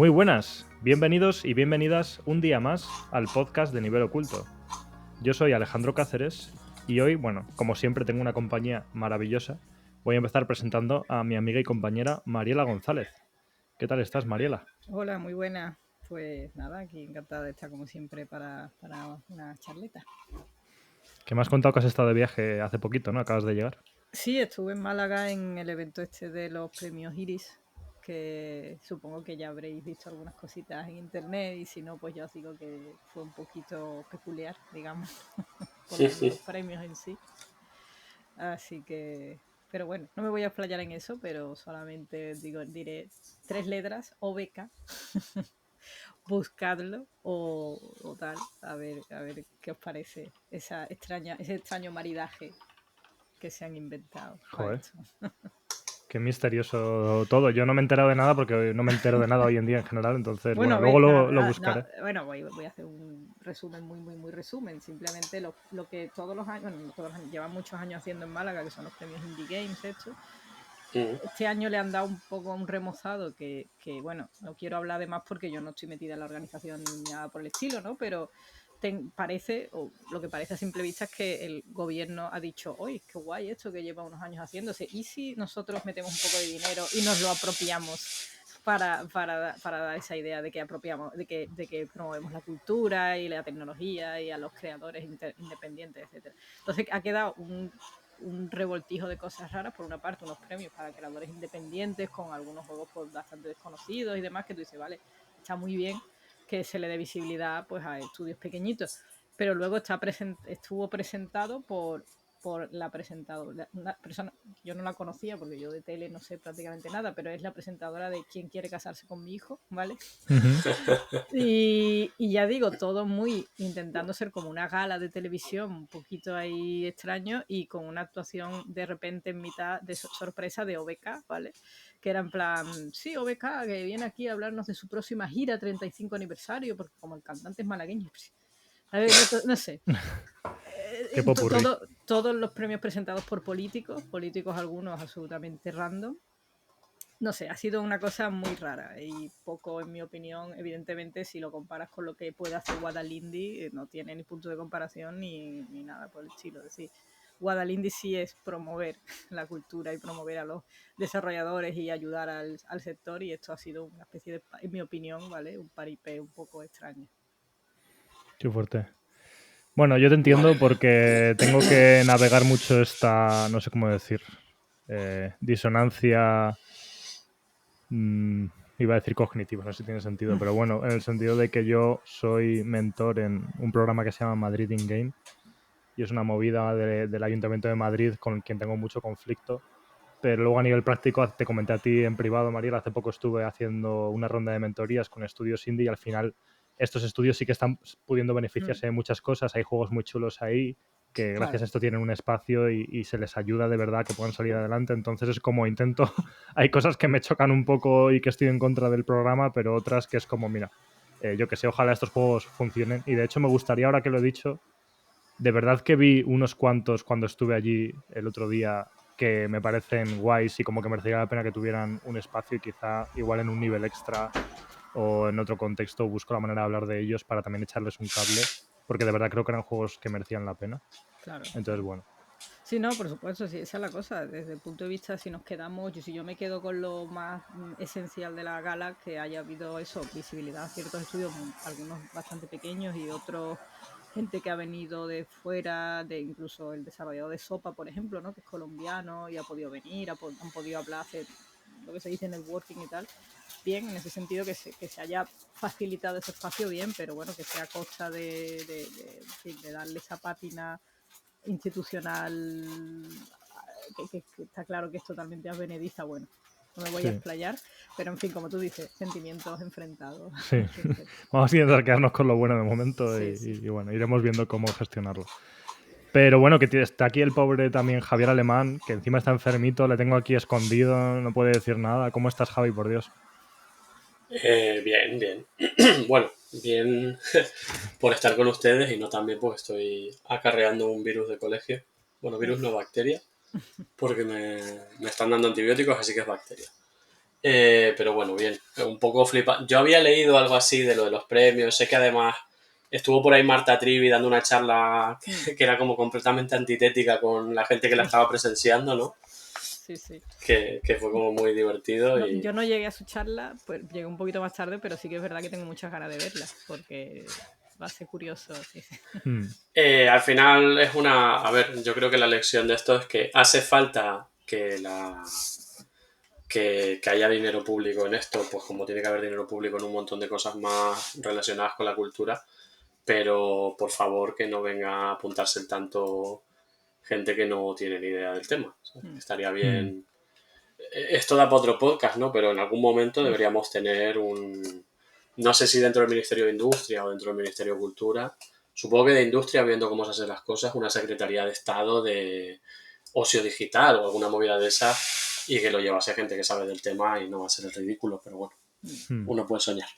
Muy buenas, bienvenidos y bienvenidas un día más al podcast de Nivel Oculto. Yo soy Alejandro Cáceres y hoy, bueno, como siempre tengo una compañía maravillosa. Voy a empezar presentando a mi amiga y compañera Mariela González. ¿Qué tal estás, Mariela? Hola, muy buena. Pues nada, aquí encantada de estar como siempre para una charleta. Que me has contado que has estado de viaje hace poquito, ¿no? Acabas de llegar. Sí, estuve en Málaga en el evento este de los premios Iris, que supongo que ya habréis visto algunas cositas en internet y si no, pues ya os digo que fue un poquito peculiar, digamos, por los premios en sí. Así que, pero bueno, no me voy a explayar en eso, pero solamente diré 3 letras, OBK. Buscadlo o tal, a ver qué os parece ese extraño maridaje que se han inventado para Joder, esto. qué misterioso todo. Yo no me he enterado de nada porque no me entero de nada hoy en día en general, entonces, bueno, Bueno, luego lo buscaré. bueno, voy a hacer un resumen muy resumen. Simplemente lo que todos los años, bueno, no todos los años, llevan muchos años haciendo en Málaga, que son los premios Indie Games, estos. Este año le han dado un poco un remozado bueno, no quiero hablar de más porque yo no estoy metida en la organización ni nada por el estilo, ¿no? Pero parece, o lo que parece a simple vista es que el gobierno ha dicho, oye, qué guay esto que lleva unos años haciéndose, ¿y si nosotros metemos un poco de dinero y nos lo apropiamos para dar esa idea de que apropiamos, de que promovemos la cultura y la tecnología y a los creadores independientes, etcétera? Entonces ha quedado un revoltijo de cosas raras. Por una parte, unos premios para creadores independientes con algunos juegos pues, bastante desconocidos y demás, que tú dices, vale, está muy bien que se le dé visibilidad pues, a estudios pequeñitos. Pero luego estuvo presentado por la presentadora, una persona, yo no la conocía porque yo de tele no sé prácticamente nada, pero es la presentadora de ¿Quién quiere casarse con mi hijo? ¿Vale? Y ya digo, todo muy intentando ser como una gala de televisión, un poquito ahí extraño, y con una actuación de repente en mitad de sorpresa de OBK, ¿vale? Que era en plan, sí, OBK, que viene aquí a hablarnos de su próxima gira 35 aniversario, porque como el cantante es malagueño, pues, a ver, no sé. Qué popurrí. Todos los premios presentados por políticos algunos absolutamente random. No sé, ha sido una cosa muy rara y poco, en mi opinión, evidentemente, si lo comparas con lo que puede hacer Guadalindi, no tiene ni punto de comparación ni nada por el estilo. Es decir, Guadalindi sí es promover la cultura y promover a los desarrolladores y ayudar al sector, y esto ha sido una especie de, en mi opinión, ¿vale? Un paripé un poco extraño. Qué fuerte. Bueno, yo te entiendo porque tengo que navegar mucho esta, no sé cómo decir, disonancia, iba a decir cognitiva, no sé si tiene sentido, pero bueno, en el sentido de que yo soy mentor en un programa que se llama Madrid in Game y es una movida del Ayuntamiento de Madrid con quien tengo mucho conflicto. Pero luego a nivel práctico, te comenté a ti en privado, Mariel, hace poco estuve haciendo una ronda de mentorías con estudios indie y al final estos estudios sí que están pudiendo beneficiarse de muchas cosas. Hay juegos muy chulos ahí que gracias Claro. a esto tienen un espacio y se les ayuda de verdad que puedan salir adelante. Entonces es como intento... Hay cosas que me chocan un poco y que estoy en contra del programa, pero otras que es como, mira, yo que sé, ojalá estos juegos funcionen. Y de hecho me gustaría, ahora que lo he dicho, de verdad que vi unos cuantos cuando estuve allí el otro día que me parecen guays y como que merecería la pena que tuvieran un espacio y quizá igual en un nivel extra o en otro contexto busco la manera de hablar de ellos para también echarles un cable, porque de verdad creo que eran juegos que merecían la pena. Claro, Entonces, claro. bueno. Sí, no, por supuesto, sí, esa es la cosa. Desde el punto de vista, si nos quedamos, si yo me quedo con lo más esencial de la gala, que haya habido eso, visibilidad a ciertos estudios, algunos bastante pequeños y otros, gente que ha venido de fuera, de incluso el desarrollador de Sopa, por ejemplo, ¿no? Que es colombiano y ha podido venir, han podido hablar, hacer lo que se dice networking y tal. Bien, en ese sentido que se haya facilitado ese espacio, bien, pero bueno, que sea a costa de darle esa pátina institucional, que está claro que es totalmente advenediza. Bueno, no me voy a Sí, explayar, pero en fin, como tú dices, sentimientos enfrentados sí. siempre. Vamos a intentar quedarnos con lo bueno de momento Sí, sí. y bueno, iremos viendo cómo gestionarlo. Pero bueno, que está aquí el pobre también Javier Alemán, que encima está enfermito, le tengo aquí escondido, no puede decir nada. ¿Cómo estás, Javi, por Dios? Bien, bien. Bueno, bien por estar con ustedes y no también porque estoy acarreando un virus de colegio. Bueno, virus no, Uf. bacteria, porque me están dando antibióticos, así que es bacteria. Pero bueno, bien, un poco flipa. Yo había leído algo así de lo de los premios, sé que además estuvo por ahí Marta Trivi dando una charla que era como completamente antitética con la gente que la estaba presenciando, ¿no? Sí, sí. Que fue como muy divertido. No, y... yo no llegué a su charla, pues llegué un poquito más tarde, pero sí que es verdad que tengo muchas ganas de verla, porque va a ser curioso. Sí, sí. Al final es una... A ver, yo creo que la lección de esto es que hace falta que haya dinero público en esto, pues como tiene que haber dinero público en un montón de cosas más relacionadas con la cultura, pero por favor que no venga a apuntarse tanto gente que no tiene ni idea del tema. O sea, estaría bien. Esto da para otro podcast, ¿no? Pero en algún momento deberíamos tener un... No sé si dentro del Ministerio de Industria o dentro del Ministerio de Cultura, supongo que de Industria, viendo cómo se hacen las cosas, una Secretaría de Estado de ocio digital o alguna movida de esas y que lo llevase gente que sabe del tema y no va a ser el ridículo, pero bueno, uno puede soñar.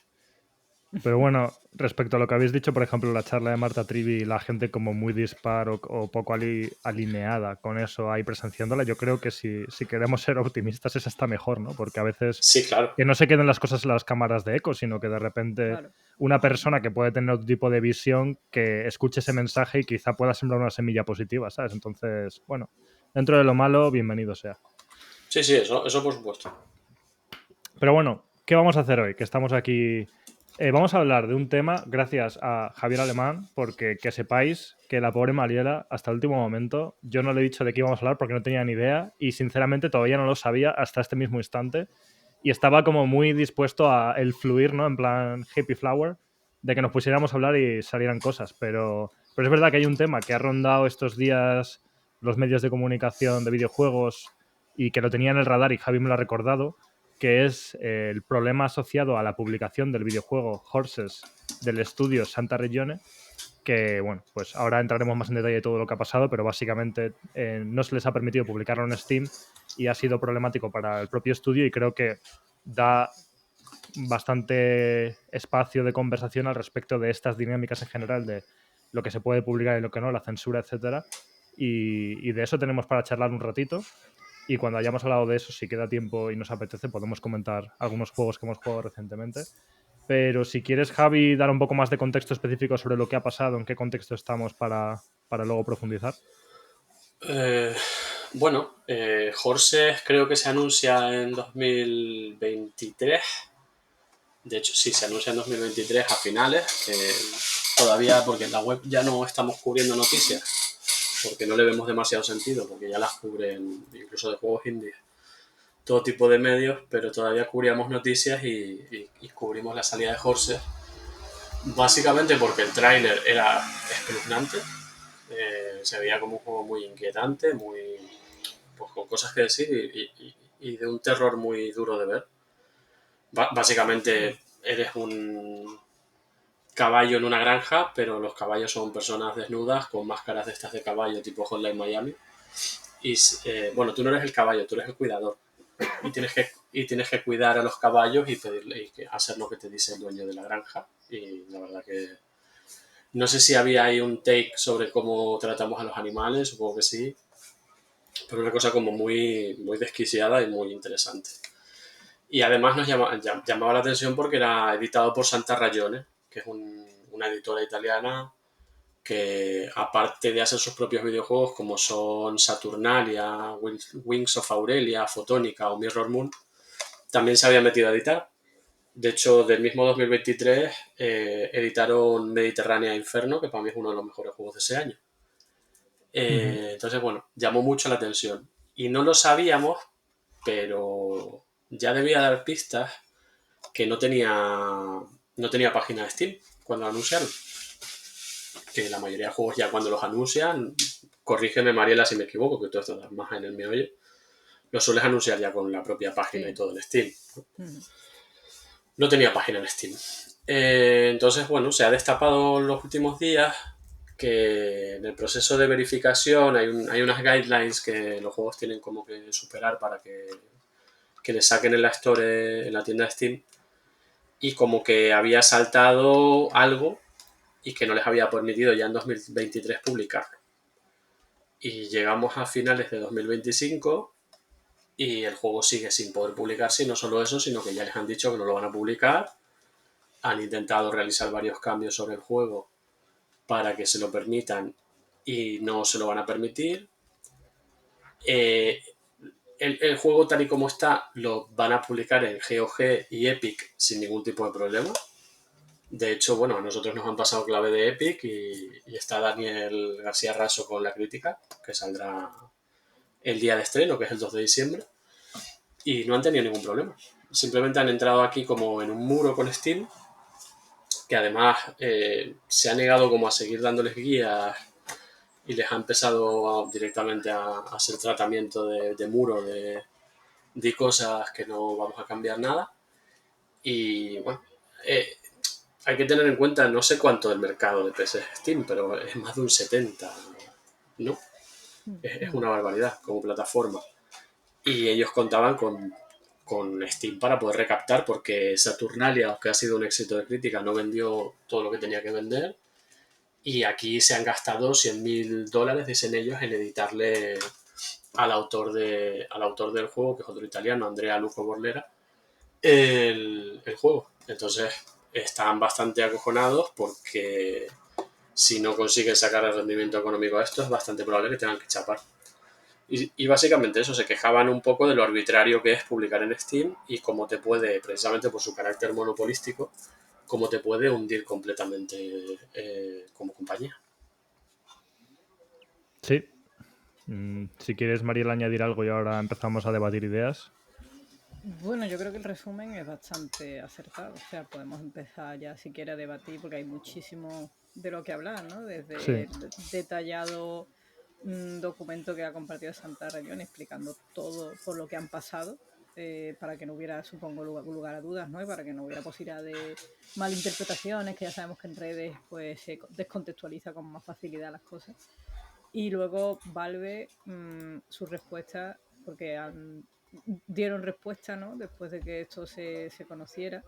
Pero bueno, respecto a lo que habéis dicho, por ejemplo, la charla de Marta Trivi y la gente como muy dispar o poco alineada con eso ahí presenciándola, yo creo que si queremos ser optimistas es hasta mejor, ¿no? Porque a veces Sí, claro. que no se queden las cosas en las cámaras de eco, sino que de repente Claro. una persona que puede tener otro tipo de visión que escuche ese mensaje y quizá pueda sembrar una semilla positiva, ¿sabes? Entonces, bueno, dentro de lo malo, bienvenido sea. Sí, sí, eso por supuesto. Pero bueno, ¿qué vamos a hacer hoy? Que estamos aquí. Vamos a hablar de un tema gracias a Javier Alemán, porque que sepáis que la pobre Mariela, hasta el último momento, yo no le he dicho de qué íbamos a hablar porque no tenía ni idea y sinceramente todavía no lo sabía hasta este mismo instante y estaba como muy dispuesto a el fluir, ¿no? En plan happy flower, de que nos pusiéramos a hablar y salieran cosas, pero es verdad que hay un tema que ha rondado estos días los medios de comunicación de videojuegos y que lo tenía en el radar y Javi me lo ha recordado, que es el problema asociado a la publicación del videojuego Horses del estudio Santa Regione, que, bueno, pues ahora entraremos más en detalle de todo lo que ha pasado, pero básicamente no se les ha permitido publicarlo en Steam y ha sido problemático para el propio estudio y creo que da bastante espacio de conversación al respecto de estas dinámicas en general, de lo que se puede publicar y lo que no, la censura, etcétera. Y de eso tenemos para charlar un ratito. Y cuando hayamos hablado de eso, si queda tiempo y nos apetece, podemos comentar algunos juegos que hemos jugado recientemente. Pero si quieres, Javi, dar un poco más de contexto específico sobre lo que ha pasado, en qué contexto estamos para luego profundizar. Bueno, Horses creo que se anuncia en 2023. De hecho, sí, se anuncia en 2023 a finales. Todavía, porque en la web ya no estamos cubriendo noticias, porque no le vemos demasiado sentido, porque ya las cubren incluso de juegos indies, todo tipo de medios, pero todavía cubríamos noticias y cubrimos la salida de Horses. Básicamente porque el tráiler era espeluznante. Se veía como un juego muy inquietante, muy, pues, con cosas que decir y de un terror muy duro de ver. Básicamente eres un caballo en una granja, pero los caballos son personas desnudas con máscaras de estas de caballo tipo Hotline Miami. Y bueno, tú no eres el caballo, tú eres el cuidador. Y tienes que cuidar a los caballos y pedirle y hacer lo que te dice el dueño de la granja. Y la verdad que no sé si había ahí un take sobre cómo tratamos a los animales, supongo que sí, pero una cosa como muy, muy desquiciada y muy interesante. Y además nos llamaba la atención porque era editado por Santa Ragione, que es una editora italiana que, aparte de hacer sus propios videojuegos como son Saturnalia, Wings of Aurelia, Photonica o Mirror Moon, también se había metido a editar. De hecho, del mismo 2023 editaron Mediterránea Inferno, que para mí es uno de los mejores juegos de ese año. Entonces, bueno, llamó mucho la atención. Y no lo sabíamos, pero ya debía dar pistas que no tenía página de Steam cuando lo anunciaron. Que la mayoría de juegos ya cuando los anuncian, corrígeme Mariela si me equivoco, que tú estás más en el meollo, lo sueles anunciar ya con la propia página y todo en Steam. No tenía página en Steam. Entonces, bueno, se ha destapado en los últimos días que en el proceso de verificación hay unas guidelines que los juegos tienen como que superar para que les saquen en la Store, en la tienda de Steam, y como que había saltado algo y que no les había permitido ya en 2023 publicarlo. Y llegamos a finales de 2025 y el juego sigue sin poder publicarse, y no solo eso, sino que ya les han dicho que no lo van a publicar. Han intentado realizar varios cambios sobre el juego para que se lo permitan y no se lo van a permitir. El juego tal y como está lo van a publicar en GOG y Epic sin ningún tipo de problema. De hecho, bueno, a nosotros nos han pasado clave de Epic y está Daniel García Raso con la crítica, que saldrá el día de estreno, que es el 2 de diciembre, y no han tenido ningún problema. Simplemente han entrado aquí como en un muro con Steam, que además se ha negado como a seguir dándoles guías y les ha empezado directamente a hacer tratamiento de muro, de cosas que no vamos a cambiar nada. Y bueno, hay que tener en cuenta, no sé cuánto del mercado de PC es Steam, pero es más de un 70, ¿no? Es una barbaridad como plataforma. Y ellos contaban con Steam para poder recaptar, porque Saturnalia, aunque ha sido un éxito de crítica, no vendió todo lo que tenía que vender. Y aquí se han gastado $100.000, dicen ellos, en editarle al autor del juego, que es otro italiano, Andrea Luco Borlera, el juego. Entonces están bastante acojonados porque si no consiguen sacar el rendimiento económico a esto, es bastante probable que tengan que chapar. Y básicamente eso, se quejaban un poco de lo arbitrario que es publicar en Steam y cómo te puede, precisamente por su carácter monopolístico, cómo te puede hundir completamente como compañía. Sí. Si quieres, Mariel, añadir algo y ahora empezamos a debatir ideas. Bueno, yo creo que el resumen es bastante acertado. O sea, podemos empezar ya si quieres a debatir porque hay muchísimo de lo que hablar, ¿no? Desde Sí. el detallado documento que ha compartido Santa Rayón explicando todo por lo que han pasado, para que no hubiera, supongo, lugar a dudas, ¿no? Y para que no hubiera posibilidad de malinterpretaciones, que ya sabemos que en redes pues se descontextualiza con más facilidad las cosas. Y luego Valve, su respuesta, porque dieron respuesta, ¿no? Después de que esto se conociera.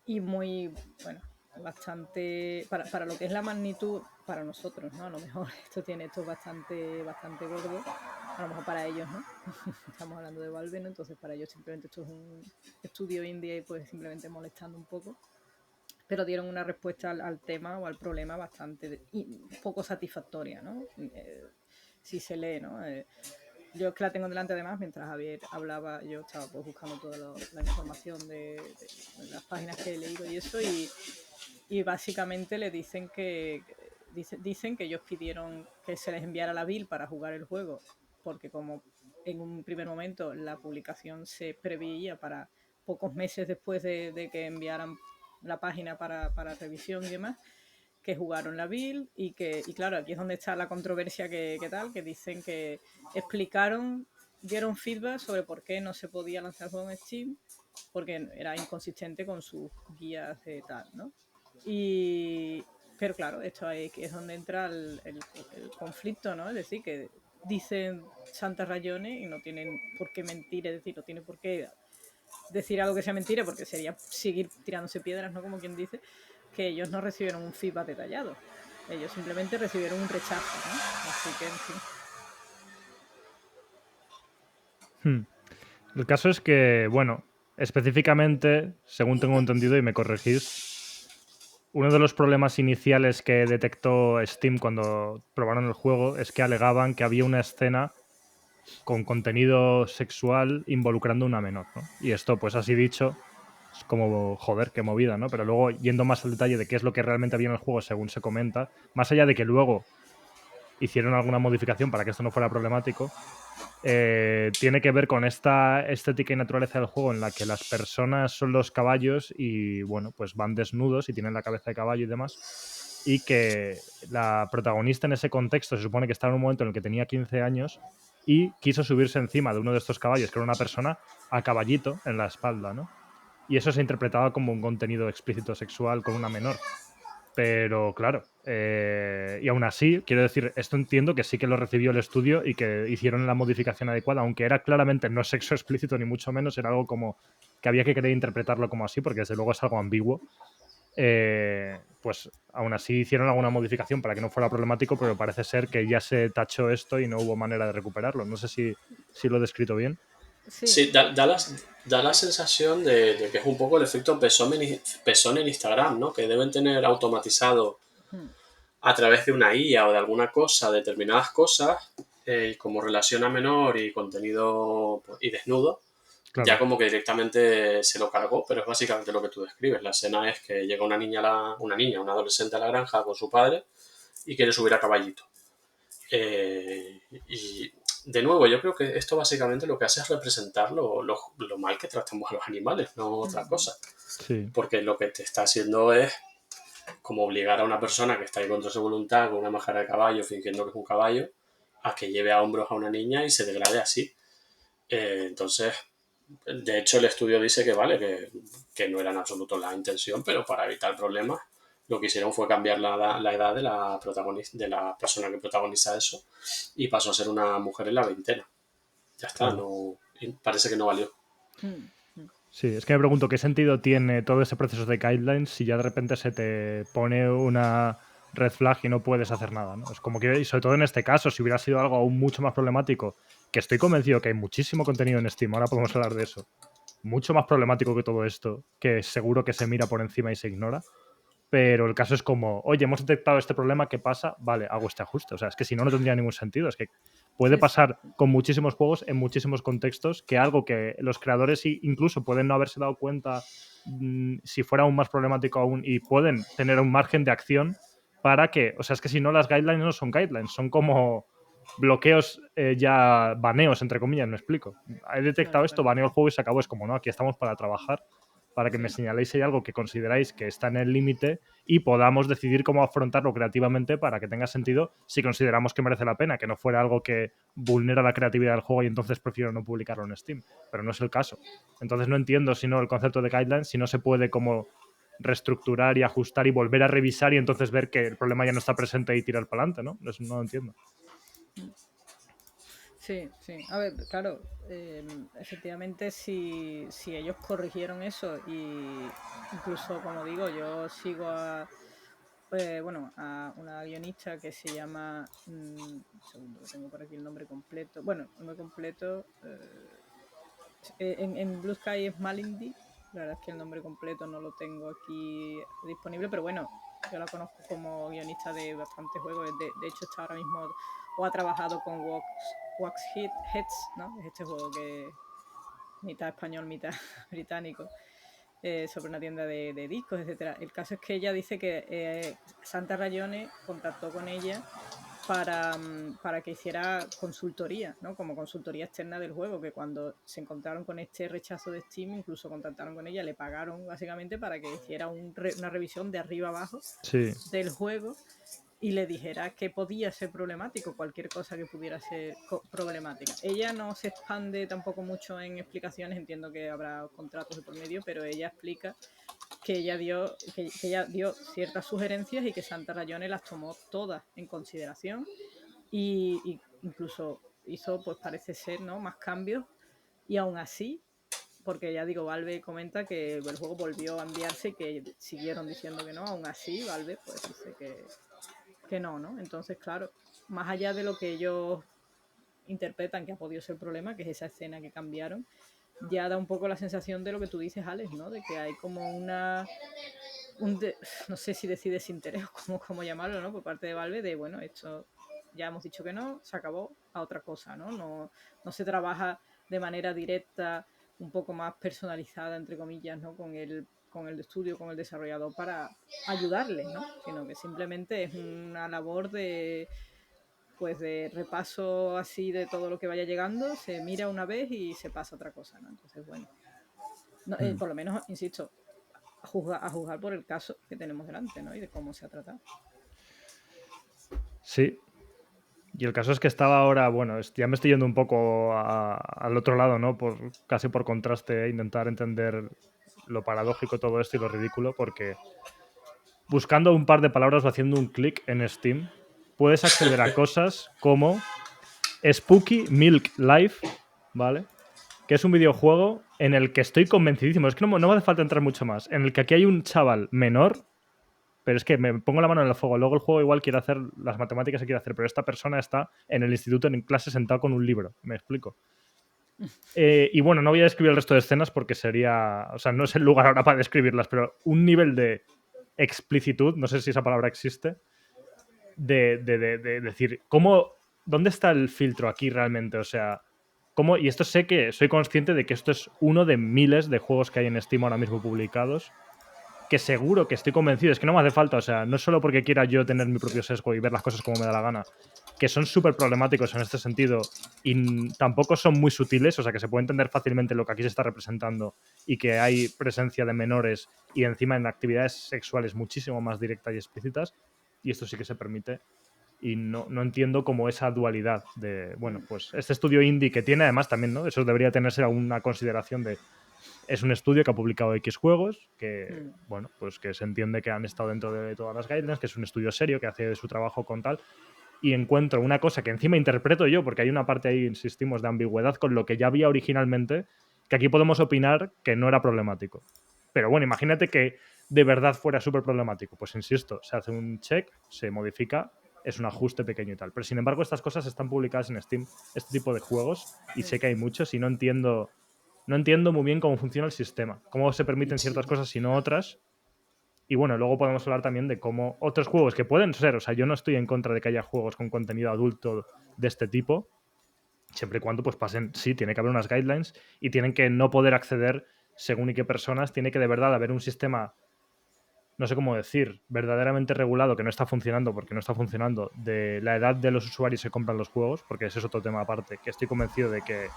Y muy, bueno, bastante, para lo que es la magnitud, para nosotros, ¿no? A lo mejor esto es bastante gordo, a lo mejor para ellos, ¿no? Estamos hablando de Valve, ¿no? Entonces para ellos simplemente esto es un estudio indie y pues simplemente molestando un poco. Pero dieron una respuesta al tema o al problema bastante poco satisfactoria, ¿no? Si se lee, ¿no? Yo es que la tengo delante además, mientras Javier hablaba, yo estaba pues buscando toda la información de las páginas que he leído y eso, y básicamente le dicen dicen que ellos pidieron que se les enviara la build para jugar el juego, porque como en un primer momento la publicación se preveía para pocos meses después de que enviaran la página para revisión y demás, que jugaron la build y claro, aquí es donde está la controversia que dicen que dieron feedback sobre por qué no se podía lanzar el juego en Steam, porque era inconsistente con sus guías de tal, ¿no? Pero claro, esto es donde entra el conflicto, ¿no? Es decir, que dicen Santa Rayone y no tienen por qué mentir, es decir, no tienen por qué decir algo que sea mentira, porque sería seguir tirándose piedras, ¿no? Como quien dice, que ellos no recibieron un feedback detallado. Ellos simplemente recibieron un rechazo, ¿no? Así que, en fin. El caso es que, bueno, específicamente, según tengo entendido y me corregís, uno de los problemas iniciales que detectó Steam cuando probaron el juego es que alegaban que había una escena con contenido sexual involucrando a una menor, ¿no? Y esto, pues así dicho, es como, joder, qué movida, ¿no? Pero luego, yendo más al detalle de qué es lo que realmente había en el juego, según se comenta, más allá de que luego hicieron alguna modificación para que esto no fuera problemático, tiene que ver con esta estética y naturaleza del juego en la que las personas son los caballos y, bueno, pues van desnudos y tienen la cabeza de caballo y demás, y que la protagonista en ese contexto se supone que estaba en un momento en el que tenía 15 años y quiso subirse encima de uno de estos caballos, que era una persona, a caballito en la espalda, ¿no? Y eso se interpretaba como un contenido explícito sexual con una menor. Pero claro, y aún así, quiero decir, esto entiendo que sí que lo recibió el estudio y que hicieron la modificación adecuada, aunque era claramente no sexo explícito ni mucho menos, era algo como que había que querer interpretarlo como así, porque desde luego es algo ambiguo. Pues aún así hicieron alguna modificación para que no fuera problemático, pero parece ser que ya se tachó esto y no hubo manera de recuperarlo. No sé si lo he descrito bien. Sí, da la sensación de que es un poco el efecto pezón en Instagram, ¿no? Que deben tener automatizado a través de una IA o de alguna cosa, determinadas cosas, como relación a menor y contenido pues, y desnudo, Claro. ya como que directamente se lo cargó, pero es básicamente lo que tú describes. La escena es que llega una adolescente a la granja con su padre y quiere subir a caballito. Y de nuevo, yo creo que esto básicamente lo que hace es representar lo mal que tratamos a los animales, no otra cosa. Sí. Porque lo que te está haciendo es como obligar a una persona que está ahí contra su voluntad, con una máscara de caballo, fingiendo que es un caballo, a que lleve a hombros a una niña y se degrade así. Entonces, de hecho, el estudio dice que vale, que no era en absoluto la intención, pero para evitar problemas, lo que hicieron fue cambiar la edad de la persona que protagoniza eso y pasó a ser una mujer en la veintena. Ya está, Claro. parece que no valió. Sí, es que me pregunto qué sentido tiene todo ese proceso de guidelines si ya de repente se te pone una red flag y no puedes hacer nada, ¿no? Es como que, y sobre todo en este caso, si hubiera sido algo aún mucho más problemático, que estoy convencido que hay muchísimo contenido en Steam, ahora podemos hablar de eso, mucho más problemático que todo esto, que seguro que se mira por encima y se ignora, pero el caso es como, oye, hemos detectado este problema, ¿qué pasa? Vale, hago este ajuste. O sea, es que si no, no tendría ningún sentido. Es que puede pasar con muchísimos juegos en muchísimos contextos que algo que los creadores incluso pueden no haberse dado cuenta si fuera aún más problemático aún y pueden tener un margen de acción para que, o sea, es que si no las guidelines no son guidelines, son como bloqueos ya baneos, entre comillas, me explico. He detectado esto, baneo el juego y se acabó. Es como, no, aquí estamos para trabajar, para que me señaléis si hay algo que consideráis que está en el límite y podamos decidir cómo afrontarlo creativamente para que tenga sentido si consideramos que merece la pena, que no fuera algo que vulnera la creatividad del juego y entonces prefiero no publicarlo en Steam. Pero no es el caso. Entonces no entiendo si no el concepto de guidelines, si no se puede como reestructurar y ajustar y volver a revisar y entonces ver que el problema ya no está presente y tirar para adelante, ¿no? Eso no lo entiendo. Sí, sí. A ver, claro, efectivamente si ellos corrigieron eso y incluso, como digo, yo sigo a una guionista que se llama, un segundo, que tengo por aquí el nombre completo, bueno, el nombre completo, en Blue Sky es Malindi, la verdad es que el nombre completo no lo tengo aquí disponible, pero bueno, yo la conozco como guionista de bastantes juegos, de hecho está ahora mismo, o ha trabajado con Wax Heads, ¿no? Es este juego que mitad español, mitad británico, sobre una tienda de discos, etcétera. El caso es que ella dice que Santa Rayone contactó con ella para que hiciera consultoría, ¿no? Como consultoría externa del juego, que cuando se encontraron con este rechazo de Steam, incluso contactaron con ella, le pagaron básicamente para que hiciera una revisión de arriba abajo del juego y le dijera que podía ser problemático, cualquier cosa que pudiera ser problemática. Ella no se expande tampoco mucho en explicaciones, entiendo que habrá contratos de por medio, pero ella explica que ella dio ciertas sugerencias y que Santa Rayone las tomó todas en consideración y incluso hizo, pues parece ser, ¿no?, más cambios, y aún así, porque ya digo, Valve comenta que el juego volvió a enviarse y que siguieron diciendo que no, aún así Valve pues dice que no, ¿no? Entonces, claro, más allá de lo que ellos interpretan que ha podido ser el problema, que es esa escena que cambiaron, ya da un poco la sensación de lo que tú dices, Alex, ¿no? De que hay como no sé si decir desinterés o cómo llamarlo, ¿no? Por parte de Valve, de bueno, esto ya hemos dicho que no, se acabó, a otra cosa, ¿no? No se trabaja de manera directa, un poco más personalizada, entre comillas, ¿no? Con el estudio, con el desarrollador para ayudarle, ¿no? Sino que simplemente es una labor de repaso así de todo lo que vaya llegando, se mira una vez y se pasa a otra cosa, ¿no? Entonces, bueno, por lo menos, insisto, a juzgar por el caso que tenemos delante, ¿no? Y de cómo se ha tratado. Sí. Y el caso es que estaba ahora, bueno, ya me estoy yendo un poco al otro lado, ¿no? Casi por contraste, intentar entender lo paradójico de todo esto y lo ridículo, porque buscando un par de palabras o haciendo un clic en Steam, puedes acceder a cosas como Spooky Milk Life, ¿vale? Que es un videojuego en el que estoy convencidísimo, es que no me hace falta entrar mucho más, en el que aquí hay un chaval menor, pero es que me pongo la mano en el fuego, luego el juego igual quiere hacer las matemáticas que quiere hacer, pero esta persona está en el instituto en clase sentado con un libro, me explico. Y bueno, no voy a describir el resto de escenas porque sería... O sea, no es el lugar ahora para describirlas, pero un nivel de explicitud, no sé si esa palabra existe, de decir, ¿dónde está el filtro aquí realmente? O sea, ¿cómo? Y esto sé que soy consciente de que esto es uno de miles de juegos que hay en Steam ahora mismo publicados, que seguro que estoy convencido, es que no me hace falta, o sea, no es solo porque quiera yo tener mi propio sesgo y ver las cosas como me da la gana, que son súper problemáticos en este sentido y tampoco son muy sutiles, o sea, que se puede entender fácilmente lo que aquí se está representando y que hay presencia de menores y encima en actividades sexuales muchísimo más directas y explícitas, y esto sí que se permite. Y no entiendo como esa dualidad de, bueno, pues este estudio indie que tiene además también, ¿no? Eso debería tenerse alguna consideración de es un estudio que ha publicado X juegos, que, bueno, pues que se entiende que han estado dentro de todas las guidelines, que es un estudio serio, que hace su trabajo con tal, y encuentro una cosa que encima interpreto yo, porque hay una parte ahí, insistimos, de ambigüedad con lo que ya había originalmente, que aquí podemos opinar que no era problemático. Pero bueno, imagínate que de verdad fuera súper problemático. Pues insisto, se hace un check, se modifica, es un ajuste pequeño y tal. Pero sin embargo, estas cosas están publicadas en Steam, este tipo de juegos, y sé que hay muchos y no entiendo muy bien cómo funciona el sistema, cómo se permiten ciertas cosas y no otras. Y bueno, luego podemos hablar también de cómo otros juegos que pueden ser, o sea, yo no estoy en contra de que haya juegos con contenido adulto de este tipo, siempre y cuando pues pasen, sí, tiene que haber unas guidelines y tienen que no poder acceder según y qué personas, tiene que de verdad haber un sistema, no sé cómo decir, verdaderamente regulado, que no está funcionando porque no está funcionando, de la edad de los usuarios que compran los juegos, porque ese es otro tema aparte, que estoy convencido de que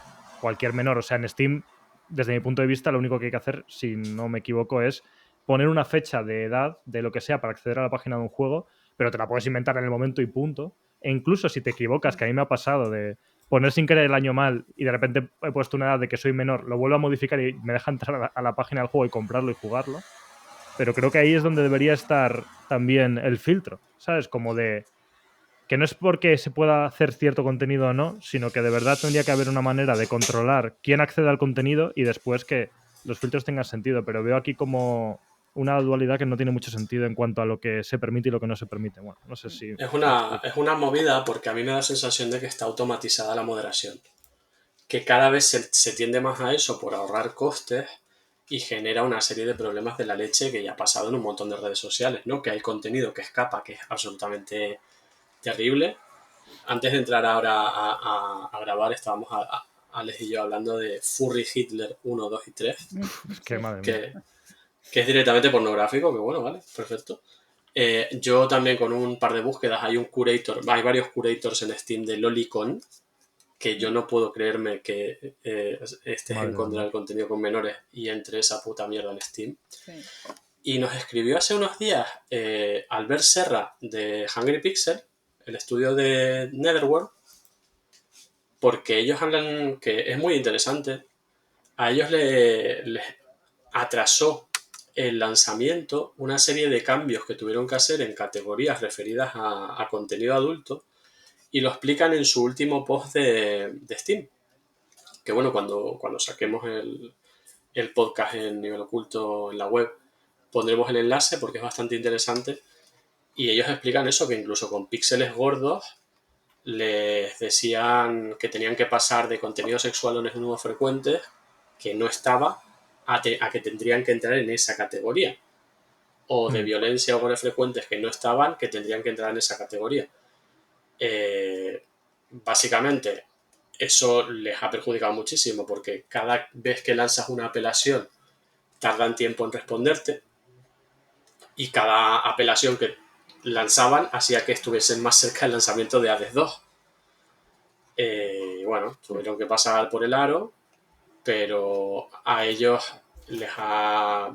cualquier menor, o sea, en Steam, desde mi punto de vista, lo único que hay que hacer, si no me equivoco, es poner una fecha de edad de lo que sea para acceder a la página de un juego, pero te la puedes inventar en el momento y punto. E incluso si te equivocas, que a mí me ha pasado de poner sin querer el año mal y de repente he puesto una edad de que soy menor, lo vuelvo a modificar y me deja entrar a la página del juego y comprarlo y jugarlo. Pero creo que ahí es donde debería estar también el filtro, ¿sabes? Como de que no es porque se pueda hacer cierto contenido o no, sino que de verdad tendría que haber una manera de controlar quién accede al contenido y después que los filtros tengan sentido. Pero veo aquí como una dualidad que no tiene mucho sentido en cuanto a lo que se permite y lo que no se permite. Bueno, no sé si Es me una, explico. es una movida porque a mí me da la sensación de que está automatizada la moderación. Que cada vez se tiende más a eso por ahorrar costes y genera una serie de problemas de la leche que ya ha pasado en un montón de redes sociales, ¿no? Que hay contenido que escapa, que es absolutamente terrible. Antes de entrar ahora a grabar, estábamos Alex y yo hablando de Furry Hitler 1, 2 y 3, Es que madre mía. que es directamente pornográfico, que bueno, vale, perfecto. Yo también con un par de búsquedas hay hay varios curators en Steam de Lolicon, que yo no puedo creerme que estés en Madre contra mía. del contenido con menores y entre esa puta mierda en Steam. Sí. Y nos escribió hace unos días Albert Serra de Hungry Pixel, el estudio de Netherworld, porque ellos hablan, que es muy interesante, a ellos les atrasó el lanzamiento una serie de cambios que tuvieron que hacer en categorías referidas a contenido adulto y lo explican en su último post de Steam. Que bueno, cuando saquemos el podcast en nivel oculto en la web, pondremos el enlace porque es bastante interesante. Y ellos explican eso, que incluso con píxeles gordos les decían que tenían que pasar de contenido sexual o desnudos frecuentes, que no estaba, a que tendrían que entrar en esa categoría. O de violencia o goles frecuentes que no estaban, que tendrían que entrar en esa categoría. Básicamente, eso les ha perjudicado muchísimo porque cada vez que lanzas una apelación tardan tiempo en responderte y cada apelación que lanzaban hacía que estuviesen más cerca del lanzamiento de Hades 2. Bueno, tuvieron que pasar por el aro, pero a ellos les ha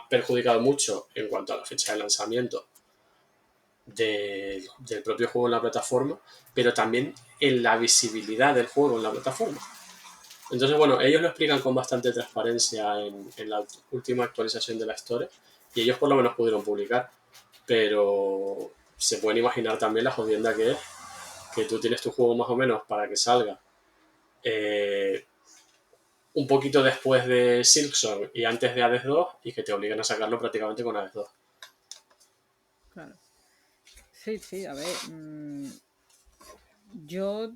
perjudicado mucho en cuanto a la fecha de lanzamiento del propio juego en la plataforma, pero también en la visibilidad del juego en la plataforma. Entonces, bueno, ellos lo explican con bastante transparencia en la última actualización de la Store y ellos por lo menos pudieron publicar, pero se pueden imaginar también la jodienda que es que tú tienes tu juego más o menos para que salga un poquito después de Silksong y antes de Hades 2 y que te obliguen a sacarlo prácticamente con Hades 2. Claro. Sí, a ver. Yo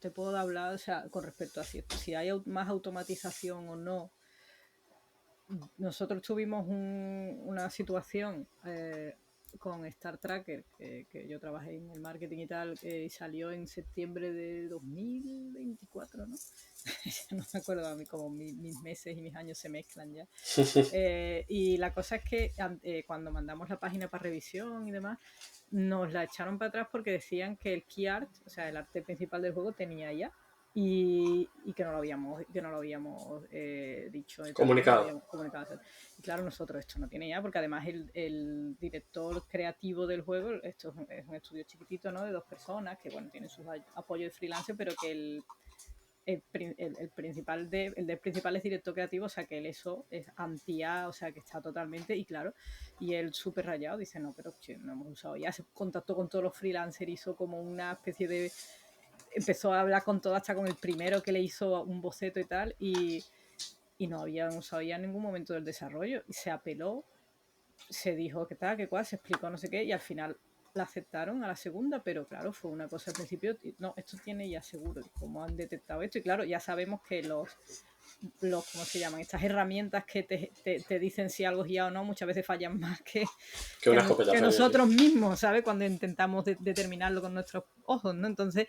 te puedo hablar, o sea, con respecto a si hay más automatización o no. Nosotros tuvimos una situación con Star Tracker, que yo trabajé en el marketing y tal, y salió en septiembre de 2024, ¿no? No me acuerdo, a mí como mis meses y mis años se mezclan ya. Y la cosa es que cuando mandamos la página para revisión y demás, nos la echaron para atrás porque decían que el key art, o sea, el arte principal del juego tenía ya. Y que no lo habíamos dicho, Comunicado. no lo habíamos comunicado. Y claro, nosotros esto no tiene ya, porque además el director creativo del juego, esto es un estudio chiquitito, ¿no? De 2 personas, que bueno, tiene sus apoyos de freelance, pero que el principal es director creativo, o sea que eso es anti-A, o sea que está totalmente, y claro, y él súper rayado dice, no, pero che, no hemos usado ya, se contactó con todos los freelancers, hizo como una especie de, empezó a hablar con todo, hasta con el primero que le hizo un boceto y tal, y no habían usado ya en ningún momento del desarrollo, y se apeló, se dijo que tal, que cual, se explicó no sé qué, y al final la aceptaron a la segunda, pero claro, fue una cosa al principio, no, esto tiene ya seguro, cómo han detectado esto, y claro, ya sabemos que los ¿cómo se llaman? Estas herramientas que te dicen si algo es ya o no, muchas veces fallan más que nosotros mismos, ¿sabes? Cuando intentamos determinarlo con nuestros ojos, ¿no? Entonces,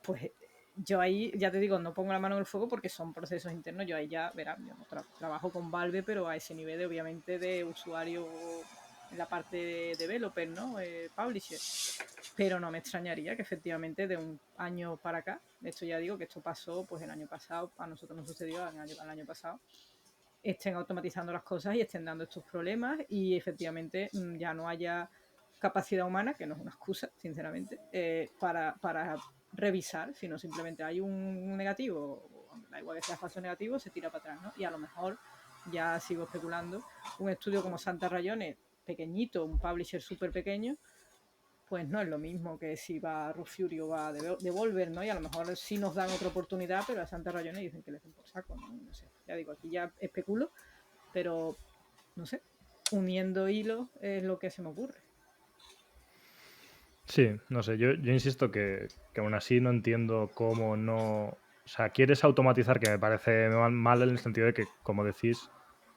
pues yo ahí, ya te digo, no pongo la mano en el fuego porque son procesos internos. Yo ahí ya, verás, yo no trabajo con Valve, pero a ese nivel de, obviamente, de usuario en la parte de developer, ¿no? Publisher. Pero no me extrañaría que efectivamente de un año para acá, esto ya digo que esto pasó pues el año pasado, a nosotros nos sucedió al año pasado, estén automatizando las cosas y estén dando estos problemas y efectivamente ya no haya capacidad humana, que no es una excusa, sinceramente, para revisar, sino simplemente hay un negativo, da igual que sea falso negativo, se tira para atrás, ¿no? Y a lo mejor, ya sigo especulando, un estudio como Santa Rayones, pequeñito, un publisher súper pequeño, pues no es lo mismo que si va a Raw Fury o va a Devolver, ¿no? Y a lo mejor sí nos dan otra oportunidad, pero a Santa Rayones dicen que les den por saco, ¿no? No sé, ya digo, aquí ya especulo, pero no sé, uniendo hilos es lo que se me ocurre. Sí, no sé, yo insisto que aún así no entiendo cómo no... O sea, quieres automatizar, que me parece mal en el sentido de que, como decís,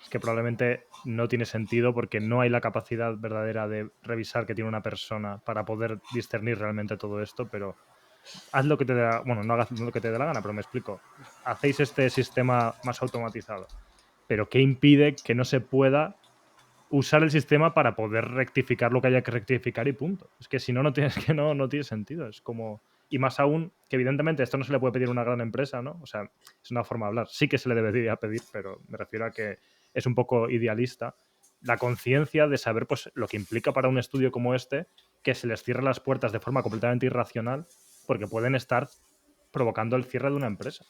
es que probablemente no tiene sentido porque no hay la capacidad verdadera de revisar que tiene una persona para poder discernir realmente todo esto, pero haz lo que te da... Bueno, no hagas lo que te dé la gana, pero me explico. Hacéis este sistema más automatizado, pero ¿qué impide que no se pueda usar el sistema para poder rectificar lo que haya que rectificar y punto? Es que si no, no tiene sentido. Es como... Y más aún, que evidentemente esto no se le puede pedir a una gran empresa, ¿no? O sea, es una forma de hablar. Sí que se le debería pedir, pero me refiero a que es un poco idealista. La conciencia de saber pues, lo que implica para un estudio como este que se les cierren las puertas de forma completamente irracional porque pueden estar provocando el cierre de una empresa.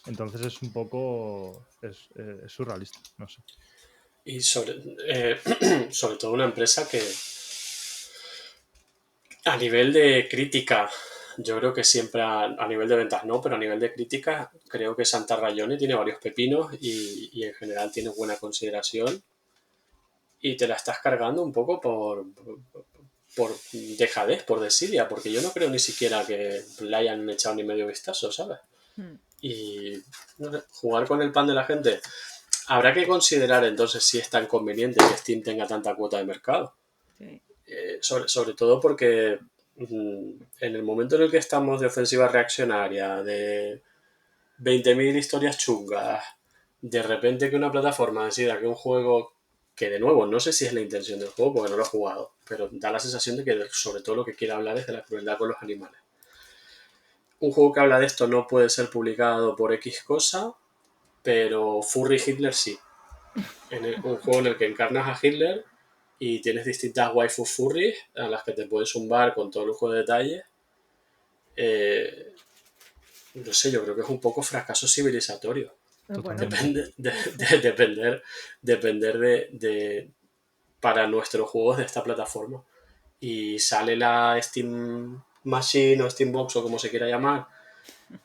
Entonces es un poco... es surrealista, no sé. Y sobre todo una empresa que a nivel de crítica, yo creo que siempre a nivel de ventas no, pero a nivel de crítica creo que Santa Rayone tiene varios pepinos y en general tiene buena consideración y te la estás cargando un poco por dejadez, por desidia, porque yo no creo ni siquiera que le hayan echado ni medio vistazo, ¿sabes? Y no sé, jugar con el pan de la gente. Habrá que considerar entonces si es tan conveniente que Steam tenga tanta cuota de mercado. Sí. Sobre todo porque en el momento en el que estamos de ofensiva reaccionaria, de 20.000 historias chungas, de repente que una plataforma decida que un juego, que de nuevo no sé si es la intención del juego porque no lo he jugado, pero da la sensación de que sobre todo lo que quiere hablar es de la crueldad con los animales. Un juego que habla de esto no puede ser publicado por X cosa, pero Furry Hitler sí. Un juego en el que encarnas a Hitler y tienes distintas waifus furries a las que te puedes zumbar con todo lujo de detalles. No sé, yo creo que es un poco fracaso civilizatorio. Bueno, Depender de para nuestros juegos de esta plataforma. Y sale la Steam Machine o Steambox o como se quiera llamar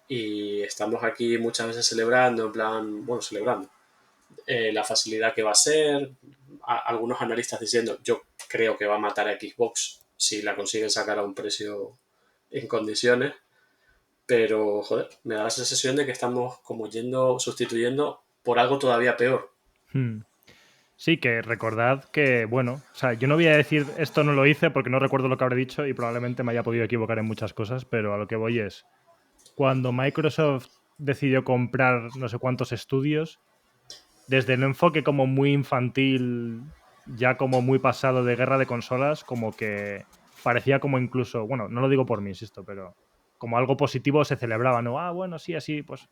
y estamos aquí muchas veces celebrando, en plan, bueno, celebrando la facilidad que va a ser, algunos analistas diciendo yo creo que va a matar a Xbox si la consiguen sacar a un precio en condiciones, Pero, joder, me da la sensación de que estamos como sustituyendo por algo todavía peor. Sí, que recordad que, bueno, o sea, yo no voy a decir esto no lo hice porque no recuerdo lo que habré dicho y probablemente me haya podido equivocar en muchas cosas, pero a lo que voy es, cuando Microsoft decidió comprar no sé cuántos estudios, desde el enfoque como muy infantil, ya como muy pasado de guerra de consolas, como que parecía como incluso, bueno, no lo digo por mí, insisto, pero como algo positivo se celebraba, ¿no? Ah, bueno, sí, así, pues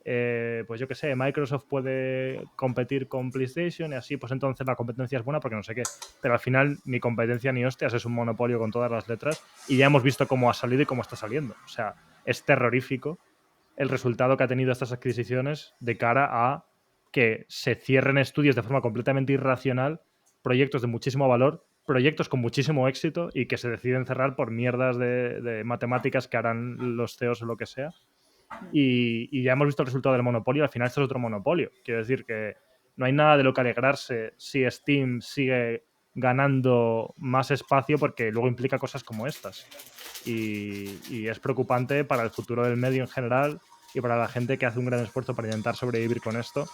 yo qué sé, Microsoft puede competir con PlayStation y así, pues entonces la competencia es buena porque no sé qué. Pero al final ni competencia ni hostias, es un monopolio con todas las letras y ya hemos visto cómo ha salido y cómo está saliendo. O sea, es terrorífico el resultado que ha tenido estas adquisiciones de cara a que se cierren estudios de forma completamente irracional, proyectos de muchísimo valor, proyectos con muchísimo éxito y que se deciden cerrar por mierdas de matemáticas que harán los CEOs o lo que sea. Y ya hemos visto el resultado del monopolio. Al final esto es otro monopolio. Quiero decir que no hay nada de lo que alegrarse si Steam sigue ganando más espacio porque luego implica cosas como estas. Y es preocupante para el futuro del medio en general y para la gente que hace un gran esfuerzo para intentar sobrevivir con esto.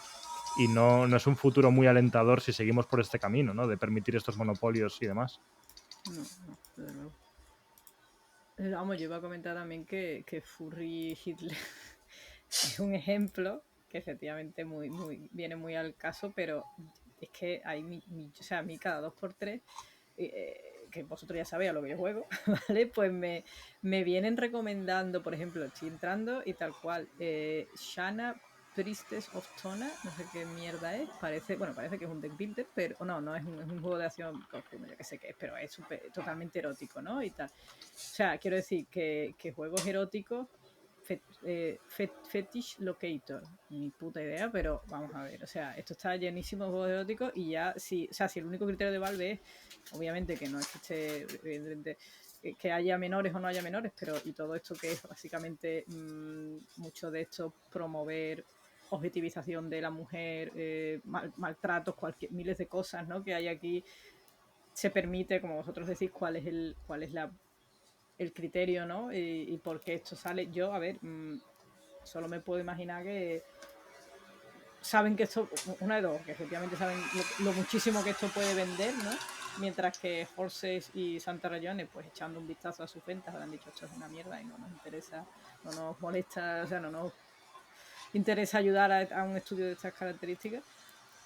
Y no es un futuro muy alentador si seguimos por este camino, ¿no? De permitir estos monopolios y demás. No, de nuevo. Vamos, yo iba a comentar también que Furry Hitler es un ejemplo que efectivamente viene muy al caso, pero es que hay o sea, a mí cada 2x3, que vosotros ya sabéis a lo que yo juego, ¿vale? Pues me vienen recomendando, por ejemplo, estoy entrando y tal cual, Shanna Priestess of Tona, no sé qué mierda es, parece que es un deck builder, pero no es un juego de acción, yo que sé qué es, pero es totalmente erótico, ¿no? Y tal. O sea, quiero decir que juegos eróticos, Fetish Locator, ni puta idea, pero vamos a ver, o sea, esto está llenísimo de juegos eróticos y ya, si el único criterio de Valve es, obviamente, que no existe, que haya menores o no haya menores, pero y todo esto que es básicamente mucho de esto promover objetivización de la mujer, maltratos, miles de cosas, ¿no? Que hay aquí, se permite, como vosotros decís, cuál es el criterio, ¿no? Y por qué esto sale. Yo, a ver, solo me puedo imaginar que saben que esto, una de dos, que efectivamente saben lo muchísimo que esto puede vender, ¿no? Mientras que Horses y Santa Rayones, pues echando un vistazo a sus ventas, habrán dicho esto es una mierda y no nos interesa, no nos molesta, o sea, no nos interesa ayudar a un estudio de estas características.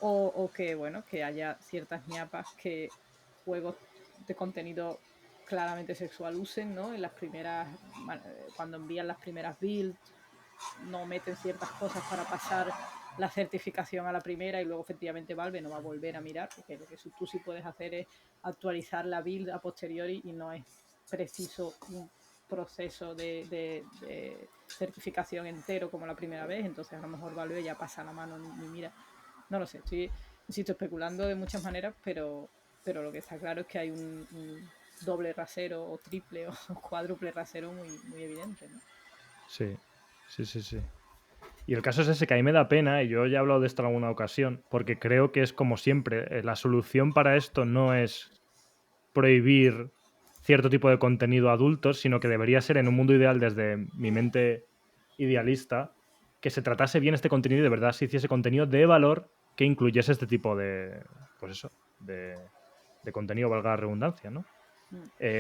O que, bueno, que haya ciertas ñapas que juegos de contenido claramente sexual usen, ¿no? En las primeras, cuando envían las primeras builds, no meten ciertas cosas para pasar la certificación a la primera y luego efectivamente Valve no va a volver a mirar, porque lo que tú sí puedes hacer es actualizar la build a posteriori y no es preciso un proceso de certificación entero como la primera vez, entonces a lo mejor Valve ya pasa la mano ni mira. No lo sé, estoy, insisto, especulando de muchas maneras, pero lo que está claro es que hay un doble rasero o triple o cuádruple rasero muy evidente, ¿no? Sí. Y el caso es ese que a mí me da pena, y yo ya he hablado de esto en alguna ocasión, porque creo que es como siempre, la solución para esto no es prohibir cierto tipo de contenido a adultos, sino que debería ser en un mundo ideal desde mi mente idealista, que se tratase bien este contenido y de verdad se hiciese contenido de valor que incluyese este tipo de, pues eso, de contenido, valga la redundancia, ¿no?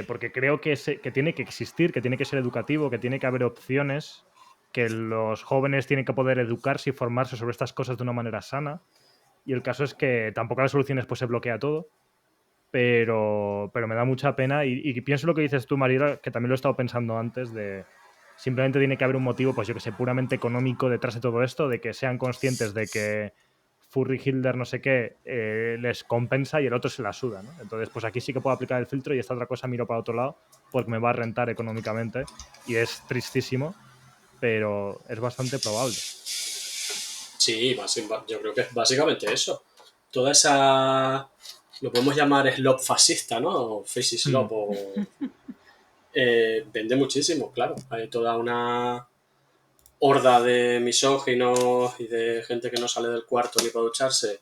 Porque creo que tiene que existir, que tiene que ser educativo, que tiene que haber opciones, que los jóvenes tienen que poder educarse y formarse sobre estas cosas de una manera sana. Y el caso es que tampoco las soluciones pues se bloquea todo, pero me da mucha pena y pienso lo que dices tú, Mariela, que también lo he estado pensando antes, de simplemente tiene que haber un motivo, pues yo que sé, puramente económico detrás de todo esto, de que sean conscientes de que Furry Hilder no sé qué les compensa y el otro se la suda, ¿no? Entonces, pues aquí sí que puedo aplicar el filtro y esta otra cosa miro para otro lado porque me va a rentar económicamente y es tristísimo, pero es bastante probable. Sí, yo creo que es básicamente eso. Toda esa... Lo podemos llamar slop fascista, ¿no? Face slop vende muchísimo, claro. Hay toda una horda de misóginos y de gente que no sale del cuarto ni para ducharse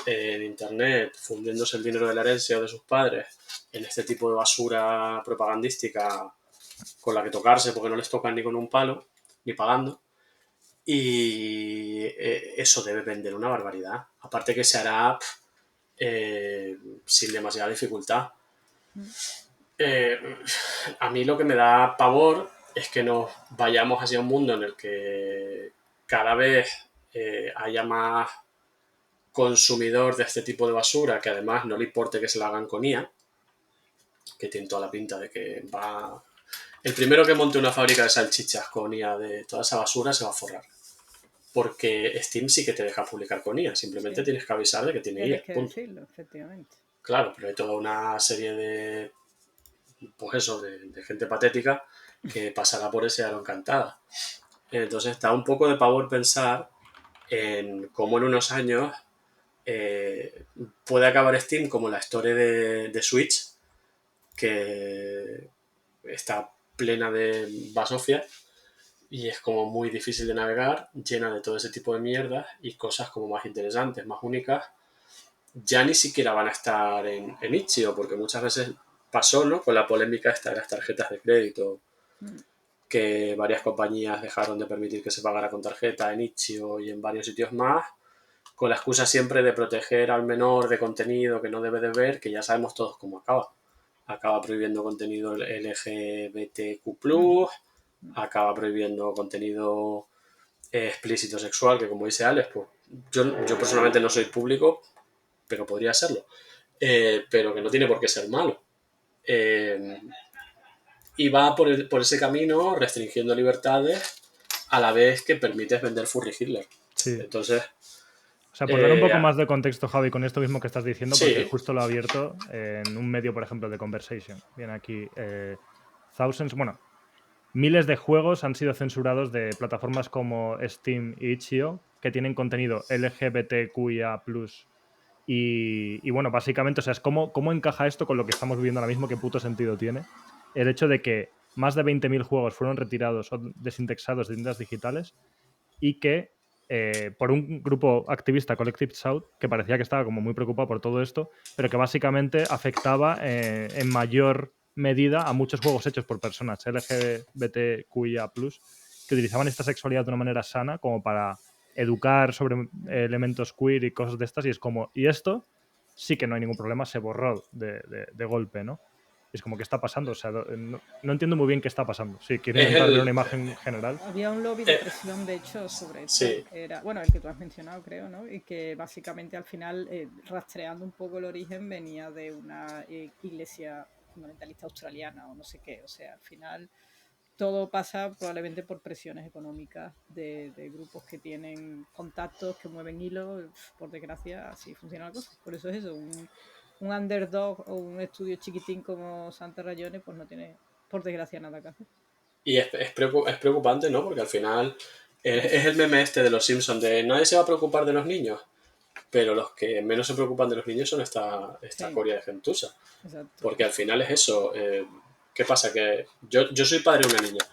en internet, fundiéndose el dinero de la herencia o de sus padres en este tipo de basura propagandística con la que tocarse porque no les tocan ni con un palo. ni pagando. Y eso debe vender una barbaridad. Aparte que se hará sin demasiada dificultad. A mí lo que me da pavor es que nos vayamos hacia un mundo en el que cada vez haya más consumidor de este tipo de basura, que además no le importe que se la hagan con IA, que tiene toda la pinta de que va... El primero que monte una fábrica de salchichas con IA de toda esa basura se va a forrar. Porque Steam sí que te deja publicar con IA, simplemente tienes que avisar de que tiene IA. Tienes que decirlo, efectivamente. Claro, pero hay toda una serie de... pues eso, de gente patética que pasará por ese aro encantada. Entonces está un poco de pavor pensar en cómo en unos años puede acabar Steam como la historia de Switch, que está plena de basofia y es como muy difícil de navegar, llena de todo ese tipo de mierdas y cosas como más interesantes, más únicas, ya ni siquiera van a estar en itch.io, porque muchas veces pasó, ¿no?, con la polémica esta de las tarjetas de crédito, que varias compañías dejaron de permitir que se pagara con tarjeta en itch.io y en varios sitios más, con la excusa siempre de proteger al menor de contenido que no debe de ver, que ya sabemos todos cómo acaba. Acaba prohibiendo contenido LGBTQ+, acaba prohibiendo contenido explícito sexual, que como dice Alex, pues yo personalmente no soy público, pero podría serlo. Pero que no tiene por qué ser malo. Y va por ese camino restringiendo libertades a la vez que permites vender Furry Hitler. Sí. Entonces... O sea, por dar un poco más de contexto, Javi, con esto mismo que estás diciendo, sí. porque justo lo he abierto en un medio, por ejemplo, de Conversation. Viene aquí, miles de juegos han sido censurados de plataformas como Steam y itch.io que tienen contenido LGBTQIA+. Y bueno, básicamente, o sea, es cómo encaja esto con lo que estamos viviendo ahora mismo, qué puto sentido tiene el hecho de que más de 20.000 juegos fueron retirados o desindexados de tiendas digitales y que por un grupo activista, Collective South, que parecía que estaba como muy preocupado por todo esto, pero que básicamente afectaba en mayor medida a muchos juegos hechos por personas LGBTQIA+, que utilizaban esta sexualidad de una manera sana como para educar sobre elementos queer y cosas de estas, y es como, y esto sí que no hay ningún problema, se borró de golpe, ¿no? Es como, ¿qué está pasando? O sea, no entiendo muy bien qué está pasando. Sí, quiero intentar ver una imagen general. Había un lobby de presión, de hecho, sobre esto, sí. que era, bueno, el que tú has mencionado, creo, ¿no? Y que básicamente al final, rastreando un poco el origen, venía de una iglesia fundamentalista australiana o no sé qué. O sea, al final todo pasa probablemente por presiones económicas de grupos que tienen contactos, que mueven hilos. Por desgracia, así funciona la cosa. Por eso es eso, un underdog o un estudio chiquitín como Santa Rayones, pues no tiene, por desgracia, nada que hacer. Y es preocupante, ¿no? Porque al final es el meme este de los Simpsons de nadie se va a preocupar de los niños, pero los que menos se preocupan de los niños son esta coria de gentuza. Exacto. Porque al final es eso. ¿Qué pasa? Que yo soy padre de una niña.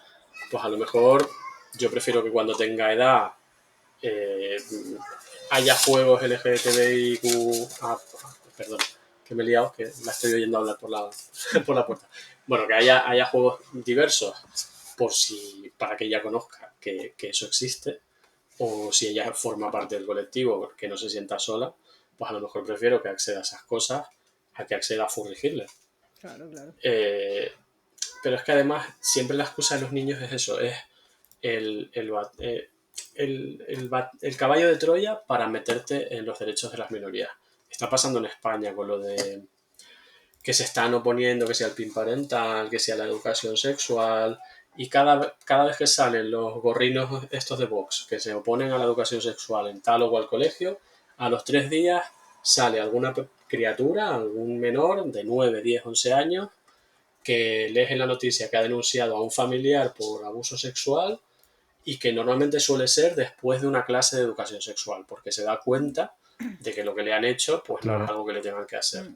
Pues a lo mejor yo prefiero que cuando tenga edad haya juegos LGTBIQ... perdón, que me he liado, que la estoy oyendo hablar por la puerta. Bueno, que haya juegos diversos para que ella conozca que eso existe, o si ella forma parte del colectivo, que no se sienta sola, pues a lo mejor prefiero que acceda a esas cosas a que acceda a Furry Hitler. Claro. Pero es que además siempre la excusa de los niños es eso, es el caballo de Troya para meterte en los derechos de las minorías. Está pasando en España con lo de que se están oponiendo, que sea el PIN parental, que sea la educación sexual, y cada vez que salen los gorrinos estos de Vox que se oponen a la educación sexual en tal o cual colegio, a los 3 días sale alguna criatura, algún menor de 9, 10, 11 años, que lees en la noticia que ha denunciado a un familiar por abuso sexual y que normalmente suele ser después de una clase de educación sexual, porque se da cuenta de que lo que le han hecho pues no es algo que le tengan que hacer.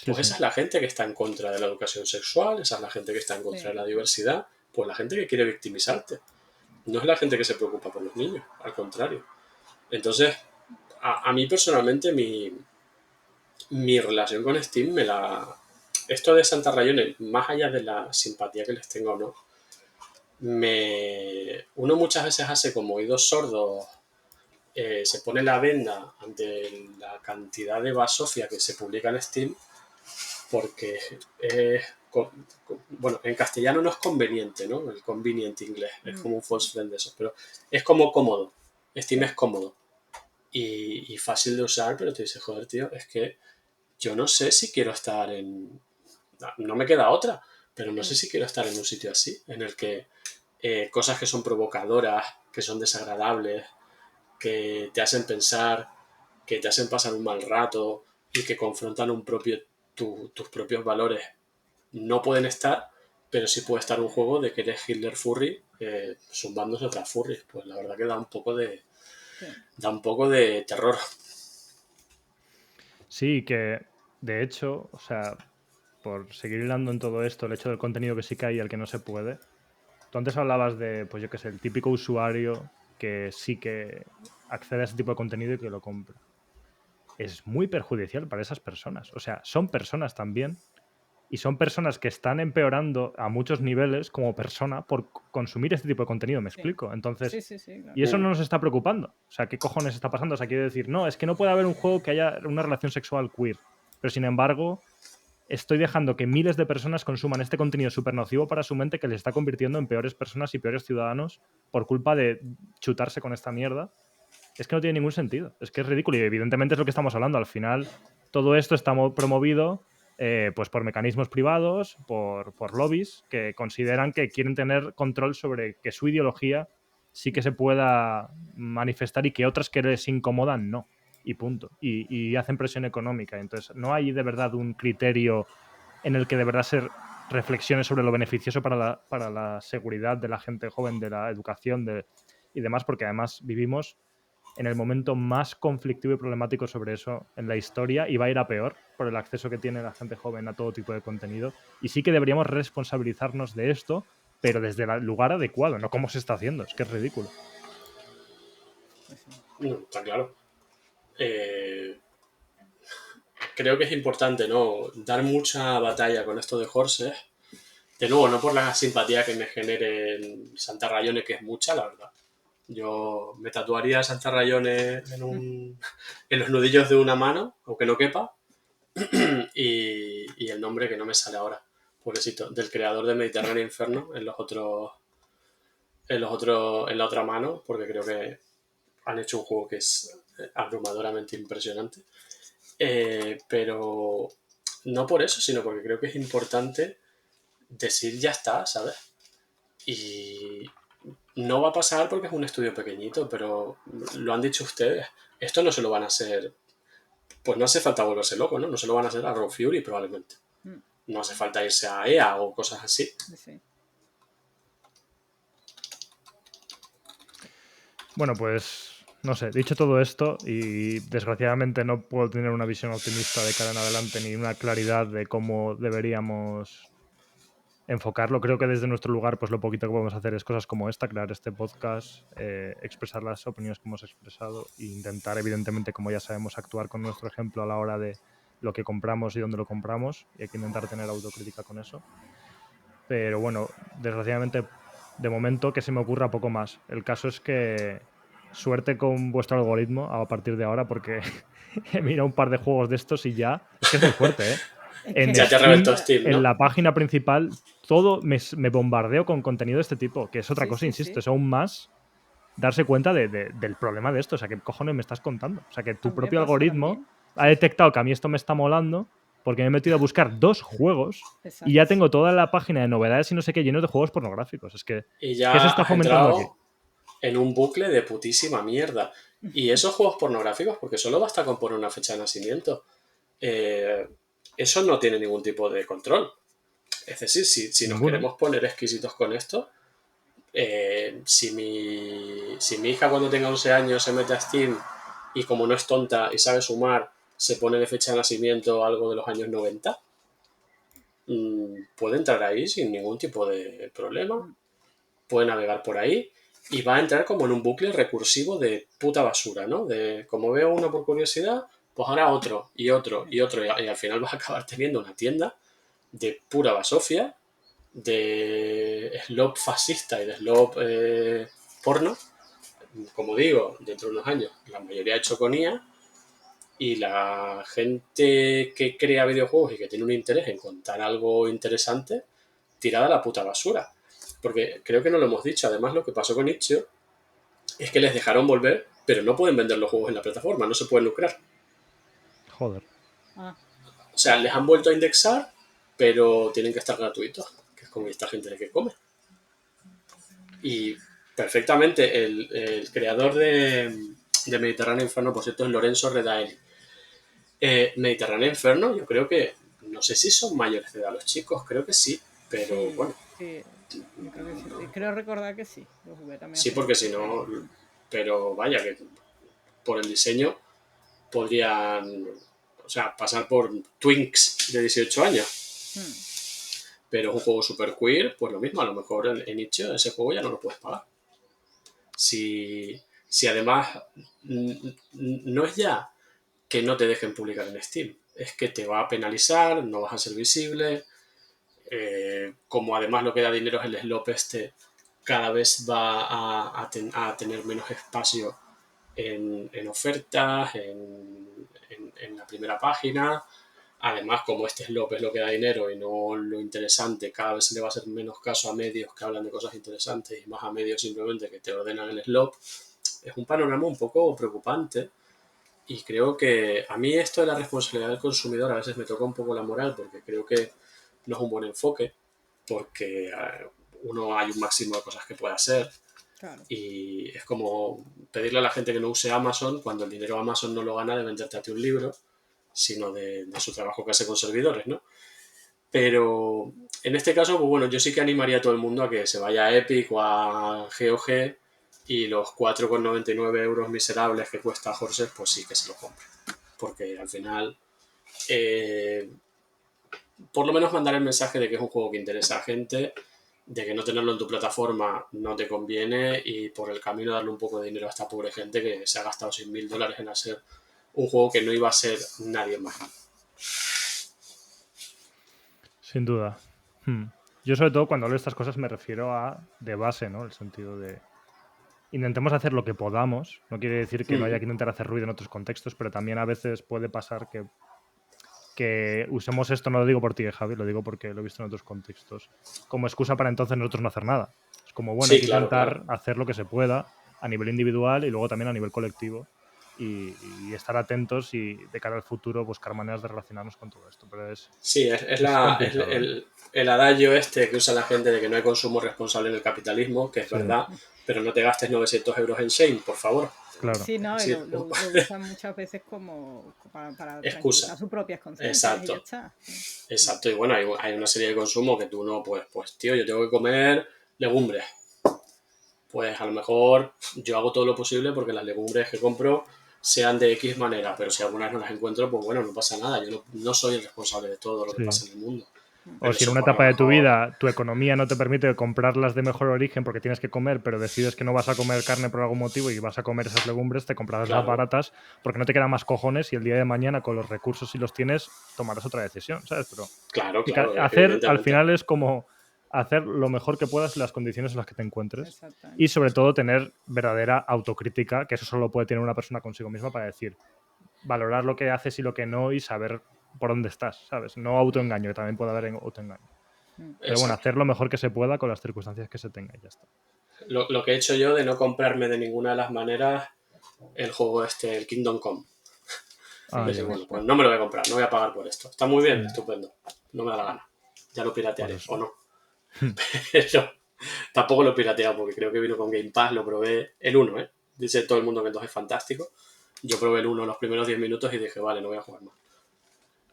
Pues esa es la gente que está en contra de la educación sexual, esa es la gente que está en contra de la diversidad, pues la gente que quiere victimizarte. No es la gente que se preocupa por los niños, al contrario. Entonces, a mí personalmente mi relación con Steam esto de Santa Rayones, más allá de la simpatía que les tengo o no, uno muchas veces hace como oídos sordos, se pone la venda ante la cantidad de basofia que se publica en Steam, porque bueno, en castellano no es conveniente, ¿no? El convenient inglés, es como un false friend de esos, pero es como cómodo. Steam es cómodo y fácil de usar, pero te dices, joder, tío, es que yo no sé si quiero estar en... No me queda otra, pero no sé si quiero estar en un sitio así, en el que cosas que son provocadoras, que son desagradables, que te hacen pensar, que te hacen pasar un mal rato y que confrontan tus propios valores, no pueden estar, pero sí puede estar un juego de que eres Hitler Furry zumbándose otras furries. Pues la verdad que da un poco de terror. Sí, que de hecho, o sea, por seguir hilando en todo esto, el hecho del contenido que sí que hay y el que no se puede. Tú antes hablabas de, pues yo qué sé, el típico usuario que sí que accede a ese tipo de contenido y que lo compra. Es muy perjudicial para esas personas. O sea, son personas también y son personas que están empeorando a muchos niveles como persona por consumir este tipo de contenido, ¿me explico? Entonces, Sí, claro. y eso no nos está preocupando. O sea, ¿qué cojones está pasando? O sea, quiero decir, no, es que no puede haber un juego que haya una relación sexual queer. Pero sin embargo, estoy dejando que miles de personas consuman este contenido súper nocivo para su mente que les está convirtiendo en peores personas y peores ciudadanos por culpa de chutarse con esta mierda. Es que no tiene ningún sentido. Es que es ridículo y evidentemente es lo que estamos hablando. Al final, todo esto está promovido pues por mecanismos privados, por lobbies que consideran que quieren tener control sobre que su ideología sí que se pueda manifestar y que otras que les incomodan no. Y punto. Y hacen presión económica. Entonces, no hay de verdad un criterio en el que de verdad se reflexione sobre lo beneficioso para la seguridad de la gente joven, de la educación y demás, porque además vivimos en el momento más conflictivo y problemático sobre eso en la historia y va a ir a peor por el acceso que tiene la gente joven a todo tipo de contenido. Y sí que deberíamos responsabilizarnos de esto, pero desde el lugar adecuado, no como se está haciendo. Es que es ridículo. Está claro. Creo que es importante, ¿no? Dar mucha batalla con esto de Horses. De nuevo, no por la simpatía que me genere en Santa Rayone, que es mucha, la verdad. Yo me tatuaría Santa Rayone en los nudillos de una mano, aunque no quepa, y el nombre que no me sale ahora, pobrecito, del creador de Mediterráneo Inferno en la otra mano, porque creo que han hecho un juego que es abrumadoramente impresionante. Pero no por eso, sino porque creo que es importante decir ya está, ¿sabes? Y no va a pasar porque es un estudio pequeñito, pero lo han dicho ustedes. Esto no se lo van a hacer, pues no hace falta volverse loco, ¿no? No se lo van a hacer a Raw Fury probablemente. No hace falta irse a EA o cosas así. Sí. Bueno, pues no sé, dicho todo esto, y desgraciadamente no puedo tener una visión optimista de cara en adelante ni una claridad de cómo deberíamos enfocarlo. Creo que desde nuestro lugar, pues lo poquito que podemos hacer es cosas como esta, crear este podcast, expresar las opiniones que hemos expresado e intentar, evidentemente, como ya sabemos, actuar con nuestro ejemplo a la hora de lo que compramos y dónde lo compramos, y hay que intentar tener autocrítica con eso. Pero bueno, desgraciadamente, de momento que se me ocurra poco más. El caso es que suerte con vuestro algoritmo a partir de ahora, porque he mirado un par de juegos de estos y ya es que es muy fuerte, ¿eh? Ya te reventó Steam, ¿no? En la página principal todo me bombardeo con contenido de este tipo, que es otra cosa, insisto, es aún más darse cuenta del problema de esto. O sea, ¿qué cojones me estás contando? O sea, que tu propio algoritmo ha detectado que a mí esto me está molando porque me he metido a buscar 2 juegos y ya tengo toda la página de novedades y no sé qué llenos de juegos pornográficos. Es que, y ya ¿qué se está has fomentando aquí? entrado en un bucle de putísima mierda. Y esos juegos pornográficos, porque solo basta con poner una fecha de nacimiento, eso no tiene ningún tipo de control. Es decir, si nos queremos poner exquisitos con esto, si mi hija cuando tenga 11 años se mete a Steam y como no es tonta y sabe sumar, se pone de fecha de nacimiento algo de los años 90, puede entrar ahí sin ningún tipo de problema, puede navegar por ahí y va a entrar como en un bucle recursivo de puta basura, ¿no? De como veo uno por curiosidad, pues ahora otro y otro y otro y al final vas a acabar teniendo una tienda de pura basofia de slop fascista y de slop porno, como digo, dentro de unos años, la mayoría hecho con IA, y la gente que crea videojuegos y que tiene un interés en contar algo interesante, tirada a la puta basura. Porque creo que no lo hemos dicho, además lo que pasó con Itch.io es que les dejaron volver, pero no pueden vender los juegos en la plataforma, no se pueden lucrar. Joder. O sea, les han vuelto a indexar, pero tienen que estar gratuitos, que es como esta gente de que come. Y perfectamente el creador de Mediterráneo Inferno, por cierto, es Lorenzo Redaelli. Mediterráneo Inferno, yo creo que, no sé si son mayores de edad los chicos, creo que sí, pero Sí, bueno. sí, yo creo que sí. Creo recordar que sí. Lo jugué también Sí, hace porque mucho. si no, pero vaya, que por el diseño podrían, o sea, pasar por twinks de 18 años. Pero es un juego super queer, pues lo mismo, a lo mejor en Itch.io ese juego ya no lo puedes pagar. Si además no es ya que no te dejen publicar en Steam, es que te va a penalizar, no vas a ser visible, como además lo que da dinero es el slop este, cada vez va a tener menos espacio en ofertas, en la primera página. Además, como este slop es lo que da dinero y no lo interesante, cada vez se le va a hacer menos caso a medios que hablan de cosas interesantes y más a medios simplemente que te ordenan el slop. Es un panorama un poco preocupante y creo que a mí esto de la responsabilidad del consumidor a veces me toca un poco la moral porque creo que no es un buen enfoque porque uno hay un máximo de cosas que puede hacer. Claro. Y es como pedirle a la gente que no use Amazon cuando el dinero Amazon no lo gana de venderte a ti un libro, sino de su trabajo que hace con servidores, ¿no? Pero en este caso, pues bueno, yo sí que animaría a todo el mundo a que se vaya a Epic o a GOG y los 4,99 euros miserables que cuesta Horses, pues sí que se lo compre. Porque al final, por lo menos mandar el mensaje de que es un juego que interesa a gente, de que no tenerlo en tu plataforma no te conviene y por el camino darle un poco de dinero a esta pobre gente que se ha gastado $100.000 en hacer un juego que no iba a ser nadie más. Sin duda. Yo sobre todo cuando hablo de estas cosas me refiero a de base, ¿no? El sentido de intentemos hacer lo que podamos. No quiere decir que no haya que intentar hacer ruido en otros contextos, pero también a veces puede pasar que usemos esto, no lo digo por ti, Javi, lo digo porque lo he visto en otros contextos, como excusa para entonces nosotros no hacer nada. Es como, bueno, Sí, hay que claro, intentar claro. hacer lo que se pueda a nivel individual y luego también a nivel colectivo y estar atentos y de cara al futuro buscar maneras de relacionarnos con todo esto. Pero Sí, es complicado. el adagio este que usa la gente de que no hay consumo responsable en el capitalismo, que es Sí, verdad, pero no te gastes 900 euros en Shane, por favor. claro. Sí, no, y Sí, lo usan muchas veces como para excusa. tranquilizar sus propias conciencias y ya Exacto. está. Exacto. Y bueno, hay una serie de consumo que tú no, pues tío, yo tengo que comer legumbres. Pues a lo mejor yo hago todo lo posible porque las legumbres que compro sean de X manera, pero si algunas no las encuentro, pues bueno, no pasa nada. Yo no soy el responsable de todo lo que Sí. pasa en el mundo. O Pero si en eso una por lo etapa de tu mejor... vida tu economía no te permite comprarlas de mejor origen porque tienes que comer, pero decides que no vas a comer carne por algún motivo y vas a comer esas legumbres, te comprarás las Claro, baratas porque no te quedan más cojones y el día de mañana con los recursos si los tienes tomarás otra decisión, ¿sabes? Pero claro, y hacer al evidentemente. final es como hacer lo mejor que puedas en las condiciones en las que te encuentres Exactamente. y sobre todo tener verdadera autocrítica, que eso solo puede tener una persona consigo misma para decir, valorar lo que haces y lo que no y saber por dónde estás, ¿sabes? No autoengaño, que también puede haber autoengaño. Pero bueno, Exacto. hacer lo mejor que se pueda con las circunstancias que se tenga y ya está. Lo que he hecho yo de no comprarme de ninguna de las maneras el juego este, el Kingdom Come. Ah, Decir, ya bueno, ves. pues no me lo voy a comprar, no voy a pagar por esto. Está muy bien, estupendo. No me da la gana. Ya lo Pues piratearé, eso. o no. Pero tampoco lo he pirateado porque creo que vino con Game Pass, lo probé el 1, ¿eh? Dice todo el mundo que el 2 es fantástico. Yo probé el 1 los primeros 10 minutos y dije, vale, no voy a jugar más.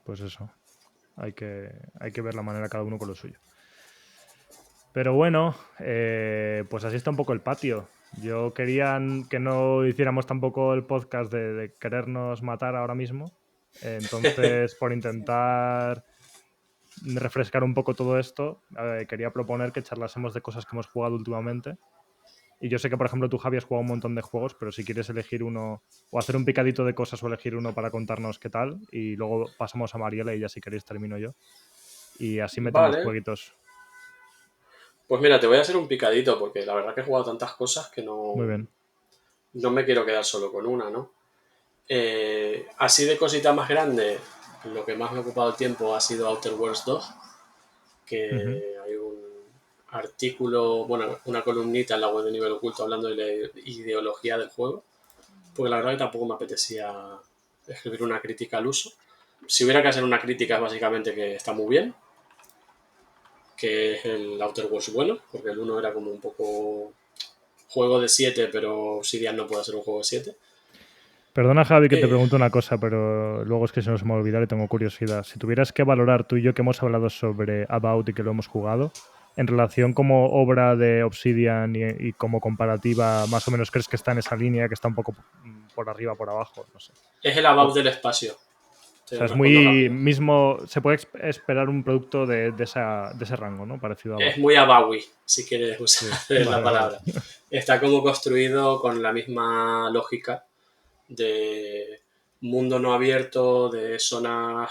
Pues eso. Hay que ver la manera cada uno con lo suyo. Pero bueno, pues así está un poco el patio. Yo quería que no hiciéramos tampoco el podcast de querernos matar ahora mismo. Entonces, por intentar refrescar un poco todo esto, quería proponer que charlásemos de cosas que hemos jugado últimamente. Y yo sé que, por ejemplo, tú, Javi, has jugado un montón de juegos, pero si quieres elegir uno o hacer un picadito de cosas o elegir uno para contarnos qué tal, y luego pasamos a Mariela y ya si queréis termino yo. Y así metemos Vale, jueguitos. Pues mira, te voy a hacer un picadito porque la verdad que he jugado tantas cosas que Muy bien. no me quiero quedar solo con una, ¿no? Así de cositas más grandes, lo que más me ha ocupado el tiempo ha sido Outer Worlds 2, que hay un artículo, bueno, una columnita en la web de Nivel Oculto hablando de la ideología del juego, porque la verdad que tampoco me apetecía escribir una crítica al uso. Si hubiera que hacer una crítica es básicamente que está muy bien, que es el Outer Worlds bueno, porque el 1 era como un poco juego de 7, pero Obsidian no puede ser un juego de 7. Perdona, Javi, que te pregunto una cosa, pero luego es que se nos me va a olvidar y tengo curiosidad. Si tuvieras que valorar tú y yo que hemos hablado sobre About y que lo hemos jugado, en relación como obra de Obsidian y como comparativa, más o menos crees que está en esa línea, que está un poco por arriba, por abajo, no sé. Es el About del espacio. O sea, es Respondo muy rápido. mismo, se puede esperar un producto de ese rango, ¿no? Parecido a About. Es muy Abawi, si quieres usar Sí. la Vale, palabra. vale. Está como construido con la misma lógica de mundo no abierto, de zonas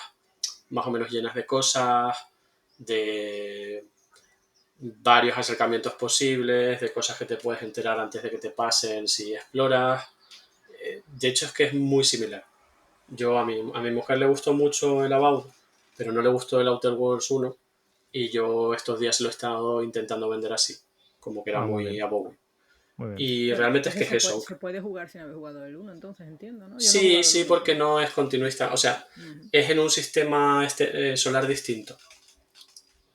más o menos llenas de cosas, de varios acercamientos posibles, de cosas que te puedes enterar antes de que te pasen si exploras. De hecho, es que es muy similar. A mi mujer le gustó mucho el About, pero no le gustó el Outer Worlds 1, y yo estos días lo he estado intentando vender así, como que era Muy muy bien, About. muy bien. Y Pero realmente es que ese es eso. se puede jugar sin haber jugado el 1, entonces entiendo, ¿no? Yo no he Sí, jugado el sí, 1, porque pero... no es continuista. O sea, es en un sistema solar distinto.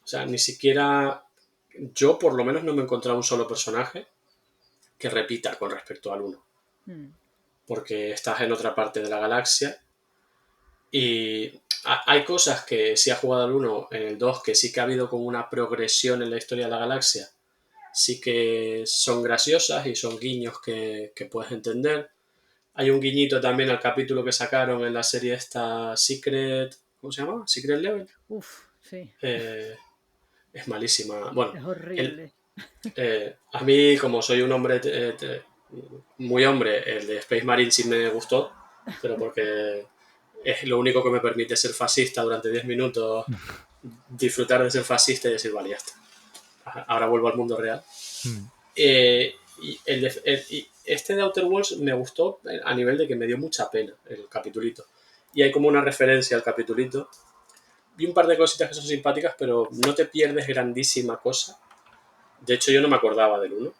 O sea, ni siquiera yo por lo menos no me he encontrado un solo personaje que repita con respecto al 1. Porque estás en otra parte de la galaxia y hay cosas que si has jugado al 1, en el 2, que sí que ha habido como una progresión en la historia de la galaxia. Sí que son graciosas y son guiños que puedes entender. Hay un guiñito también al capítulo que sacaron en la serie esta Secret... ¿Cómo se llama? Secret Level. Uf, sí. Es malísima. Bueno, Es horrible. a mí, como soy un hombre muy hombre, el de Space Marine sí me gustó, pero porque es lo único que me permite ser fascista durante 10 minutos, disfrutar de ser fascista y decir, vale, ya está. Ahora vuelvo al mundo real. Y este de Outer Worlds me gustó a nivel de que me dio mucha pena el capitulito. Y hay como una referencia al capitulito. Vi un par de cositas que son simpáticas, pero no te pierdes grandísima cosa. De hecho, yo no me acordaba del 1.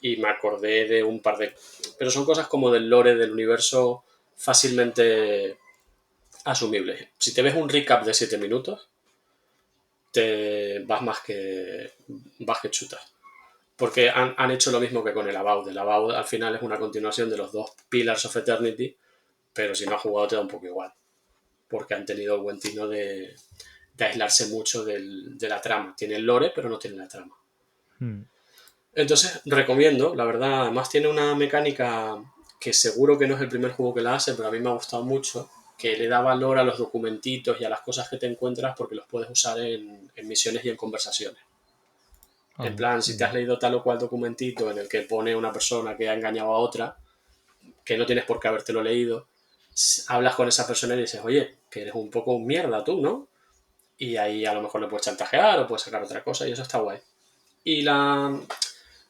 Y me acordé de un par de... Pero son cosas como del lore del universo fácilmente asumibles. Si te ves un recap de 7 minutos, te vas más que chutas. Porque han hecho lo mismo que con el About. El About al final es una continuación de los dos Pillars of Eternity, pero si no has jugado te da un poco igual. Porque han tenido el buen tino de aislarse mucho de la trama. Tiene el lore, pero no tiene la trama. Entonces, recomiendo, la verdad. Además tiene una mecánica que seguro que no es el primer juego que la hace, pero a mí me ha gustado mucho, que le da valor a los documentitos y a las cosas que te encuentras porque los puedes usar en misiones y en conversaciones. En plan, si te has leído tal o cual documentito en el que pone una persona que ha engañado a otra, que no tienes por qué habértelo leído, hablas con esa persona y dices, oye, que eres un poco mierda tú, ¿no? Y ahí a lo mejor le puedes chantajear o puedes sacar otra cosa y eso está guay. Y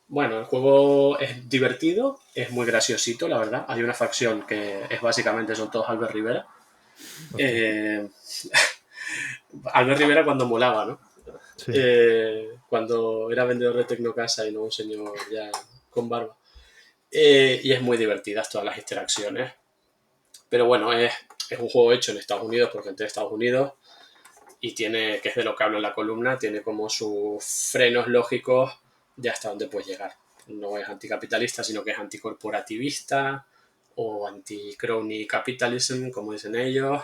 bueno, el juego es divertido, es muy graciosito, la verdad. Hay una facción que es básicamente son todos Albert Rivera. Albert Rivera cuando molaba, ¿no? Sí. Cuando era vendedor de Tecnocasa y no un señor ya con barba. Y es muy divertidas todas las interacciones. Pero bueno, es un juego hecho en Estados Unidos por gente de Estados Unidos y tiene, que es de lo que hablo en la columna, tiene como sus frenos lógicos de hasta dónde puedes llegar. No es anticapitalista, sino que es anticorporativista o anti-crony capitalism, como dicen ellos.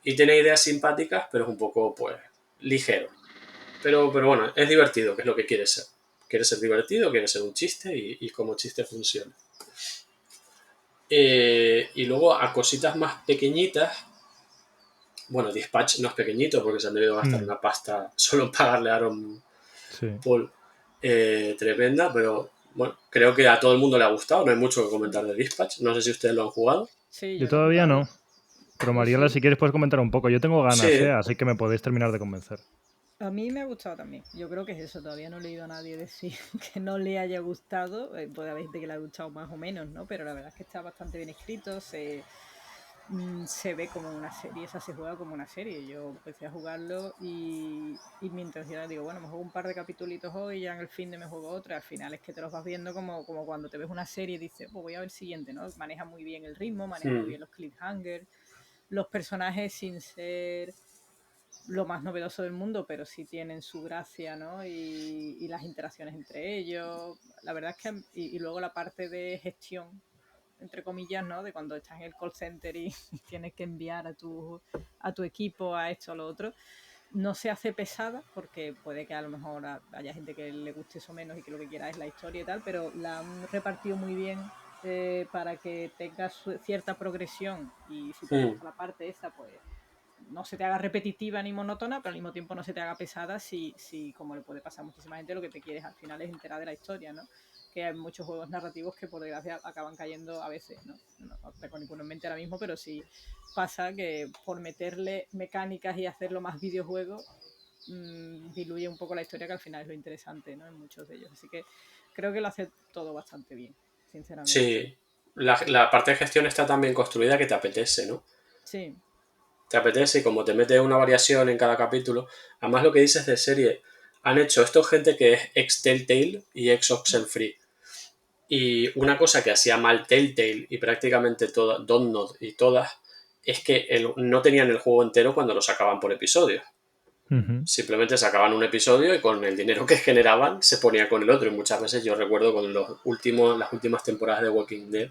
Y tiene ideas simpáticas, pero es un poco, pues, ligero. Pero bueno, es divertido, que es lo que quiere ser. Quiere ser divertido, quiere ser un chiste y como chiste funciona. Y luego a cositas más pequeñitas. Bueno, Dispatch no es pequeñito porque se han debido gastar una pasta solo en pagarle a Aaron Paul tremenda, pero bueno, creo que a todo el mundo le ha gustado. No hay mucho que comentar de Dispatch. No sé si ustedes lo han jugado. Sí, yo todavía no. Pero Mariela, sí. si quieres puedes comentar un poco. Yo tengo ganas, Sí. así que me podéis terminar de convencer. A mí me ha gustado también. Yo creo que es eso. Todavía no he leído a nadie decir que no le haya gustado. Puede haber gente que le ha gustado más o menos, ¿no? Pero la verdad es que está bastante bien escrito. Se ve como una serie, esa se juega como una serie. Yo empecé a jugarlo y mi intención era, digo, bueno, me juego un par de capitulitos hoy, ya en el fin de me juego otro. Al final es que te los vas viendo como cuando te ves una serie y dices, pues voy a ver el siguiente, ¿no? Maneja muy bien el ritmo, maneja muy bien los cliffhangers, los personajes sin ser lo más novedoso del mundo, pero sí tienen su gracia, ¿no? Y las interacciones entre ellos. La verdad es que, y luego la parte de gestión, entre comillas, ¿no? De cuando estás en el call center y tienes que enviar a tu equipo a esto o a lo otro, no se hace pesada, porque puede que a lo mejor haya gente que le guste eso menos y que lo que quiera es la historia y tal, pero la han repartido muy bien para que tengas cierta progresión y si te gusta la parte esa, pues no se te haga repetitiva ni monótona, pero al mismo tiempo no se te haga pesada si como le puede pasar a muchísima gente, lo que te quieres al final es enterar de la historia, ¿no? Que hay muchos juegos narrativos que por desgracia acaban cayendo a veces, ¿no? No tengo ninguno en mente ahora mismo, pero sí pasa que por meterle mecánicas y hacerlo más videojuego, diluye un poco la historia, que al final es lo interesante, ¿no? En muchos de ellos. Así que creo que lo hace todo bastante bien, sinceramente. Sí, la parte de gestión está tan bien construida que te apetece, ¿no? Sí. Te apetece y como te metes una variación en cada capítulo, además lo que dices de serie, han hecho esto gente que es ex Telltale y ex Oxenfree. Y una cosa que hacía mal Telltale y prácticamente todas, Dontnod y todas, es que no tenían el juego entero cuando lo sacaban por episodios. Simplemente sacaban un episodio y con el dinero que generaban se ponía con el otro. Y muchas veces yo recuerdo con las últimas temporadas de Walking Dead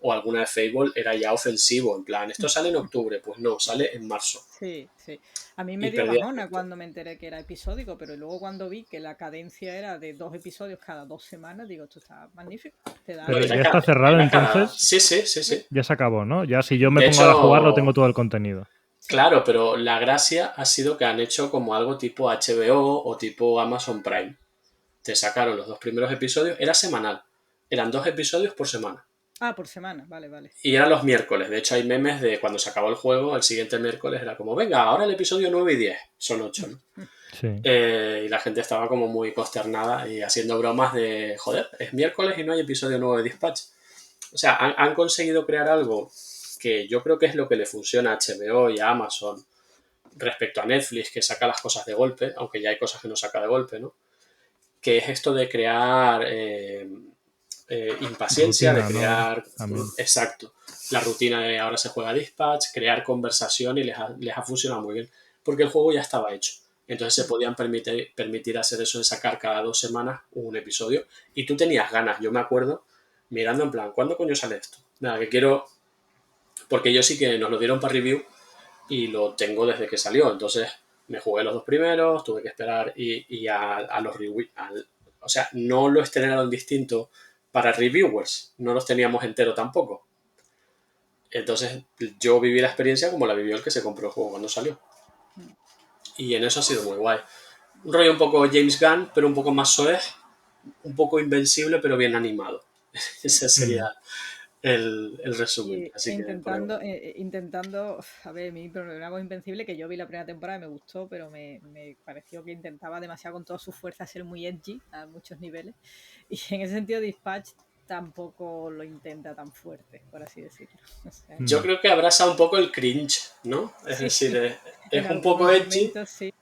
o alguna de Fable era ya ofensivo, en plan, esto sale en octubre, pues no, sale en marzo. Sí, sí. A mí me Y dio perdía bajona efecto. cuando me enteré que era episódico, pero luego cuando vi que la cadencia era de 2 episodios cada 2 semanas, digo, esto está magnífico. Te da Pero No, ya está cerrado entonces. Sí, sí, sí, sí. Ya se acabó, ¿no? Ya si yo me De pongo ahora a jugarlo, tengo hecho, todo el contenido. Sí. claro, pero la gracia ha sido que han hecho como algo tipo HBO o tipo Amazon Prime. Te sacaron los 2 primeros episodios, era semanal. Eran 2 episodios por semana. Ah, por semana, vale, vale. Y eran los miércoles. De hecho, hay memes de cuando se acabó el juego, el siguiente miércoles era como, venga, ahora el episodio 9 y 10. Son 8, ¿no? Sí. Y la gente estaba como muy consternada y haciendo bromas de, joder, es miércoles y no hay episodio nuevo de Dispatch. O sea, han conseguido crear algo que yo creo que es lo que le funciona a HBO y a Amazon respecto a Netflix, que saca las cosas de golpe, aunque ya hay cosas que no saca de golpe, ¿no? Que es esto de crear impaciencia, Rutina, de ¿no? crear... También. Exacto. La rutina de ahora se juega Dispatch, crear conversación y les ha funcionado muy bien, porque el juego ya estaba hecho. Entonces se podían permitir hacer eso de sacar cada 2 semanas un episodio y tú tenías ganas. Yo me acuerdo mirando en plan, ¿cuándo coño sale esto? Nada, que quiero... Porque yo sí que nos lo dieron para review y lo tengo desde que salió. Entonces me jugué los 2 primeros, tuve que esperar y a los reviews... O sea, no lo estrenaron distinto para reviewers, no los teníamos entero tampoco. Entonces yo viví la experiencia como la vivió el que se compró el juego cuando salió. Y en eso ha sido muy guay. Un rollo un poco James Gunn, pero un poco más soez, un poco invencible, pero bien animado. Sí. Ese sería el resumen. Y Así que por ahí. intentando, a ver, mi programa es Invencible, que yo vi la primera temporada y me gustó, pero me pareció que intentaba demasiado con toda su fuerza ser muy edgy a muchos niveles. Y en ese sentido, Dispatch tampoco lo intenta tan fuerte, por así decirlo. O sea, Yo creo que abraza un poco el cringe, ¿no? Es sí, decir, en es un poco algunos edgy, momentos sí.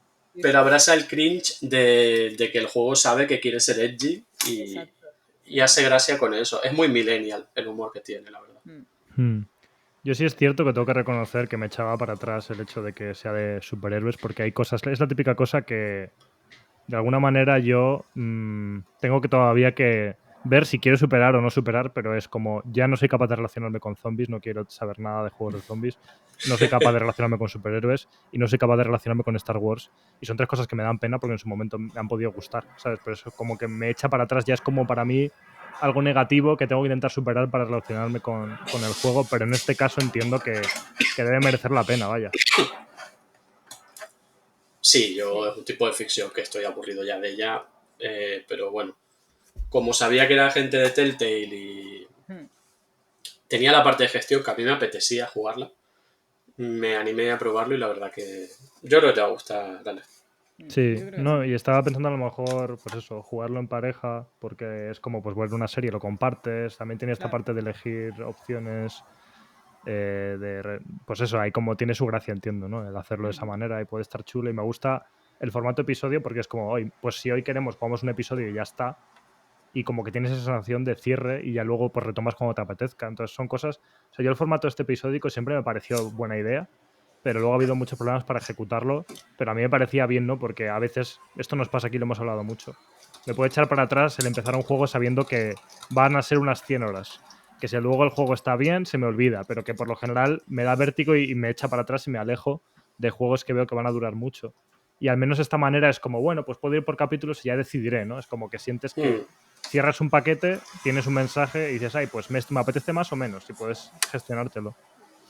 pero abraza el cringe de que el juego sabe que quiere ser edgy Exacto. y hace gracia con eso. Es muy millennial el humor que tiene, la verdad. Yo sí es cierto que tengo que reconocer que me echaba para atrás el hecho de que sea de superhéroes, porque hay cosas, es la típica cosa que de alguna manera yo tengo que todavía que ver si quiero superar o no superar, pero es como ya no soy capaz de relacionarme con zombies, no quiero saber nada de juegos de zombies, no soy capaz de relacionarme con superhéroes y no soy capaz de relacionarme con Star Wars. Y son 3 cosas que me dan pena porque en su momento me han podido gustar, ¿sabes? Pero eso como que me echa para atrás, ya es como para mí algo negativo que tengo que intentar superar para relacionarme con el juego, pero en este caso entiendo que debe merecer la pena, vaya. Sí, yo es un tipo de ficción que estoy aburrido ya de ella, pero bueno, como sabía que era gente de Telltale y tenía la parte de gestión que a mí me apetecía jugarla, me animé a probarlo y la verdad que yo creo que te va a gustar, dale. Sí, Yo creo que no, sí. y estaba pensando a lo mejor, pues eso, jugarlo en pareja, porque es como, pues ver una serie, lo compartes, también tiene esta Claro. parte de elegir opciones, pues eso, ahí como tiene su gracia, entiendo, ¿no? El hacerlo de esa manera y puede estar chulo y me gusta el formato episodio porque es como, hoy, pues si hoy queremos, jugamos un episodio y ya está, y como que tienes esa sensación de cierre y ya luego pues retomas cuando te apetezca. Entonces son cosas, o sea, yo el formato este episódico siempre me pareció buena idea, pero luego ha habido muchos problemas para ejecutarlo, pero a mí me parecía bien, ¿no? Porque a veces, esto nos pasa aquí, lo hemos hablado mucho, me puede echar para atrás el empezar un juego sabiendo que van a ser unas 100 horas, que si luego el juego está bien, se me olvida, pero que por lo general me da vértigo y me echa para atrás y me alejo de juegos que veo que van a durar mucho. Y al menos esta manera es como, bueno, pues puedo ir por capítulos y ya decidiré, ¿no? Es como que sientes que cierras un paquete, tienes un mensaje y dices, ay, pues me apetece más o menos y puedes gestionártelo.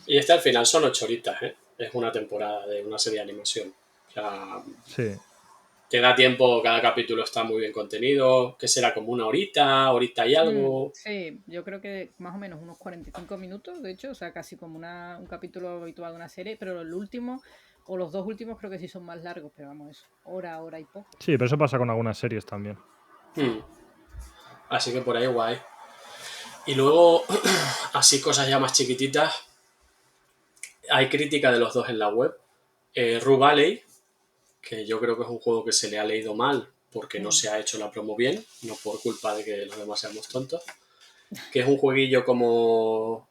Y al final son 8 horitas, ¿eh? Es una temporada de una serie de animación. O sea, Sí. te da tiempo, cada capítulo está muy bien contenido, que será como una horita y algo. Sí, yo creo que más o menos unos 45 minutos, de hecho, o sea, casi como un capítulo habitual de una serie, pero el último o los dos últimos creo que sí son más largos, pero vamos, eso, hora y poco. Sí, pero eso pasa con algunas series también. Hmm. Así que por ahí guay. Y luego, así cosas ya más chiquititas, hay crítica de los dos en la web. Ru Valley, que yo creo que es un juego que se le ha leído mal porque no Mm, se ha hecho la promo bien, no por culpa de que los demás seamos tontos, que es un jueguillo como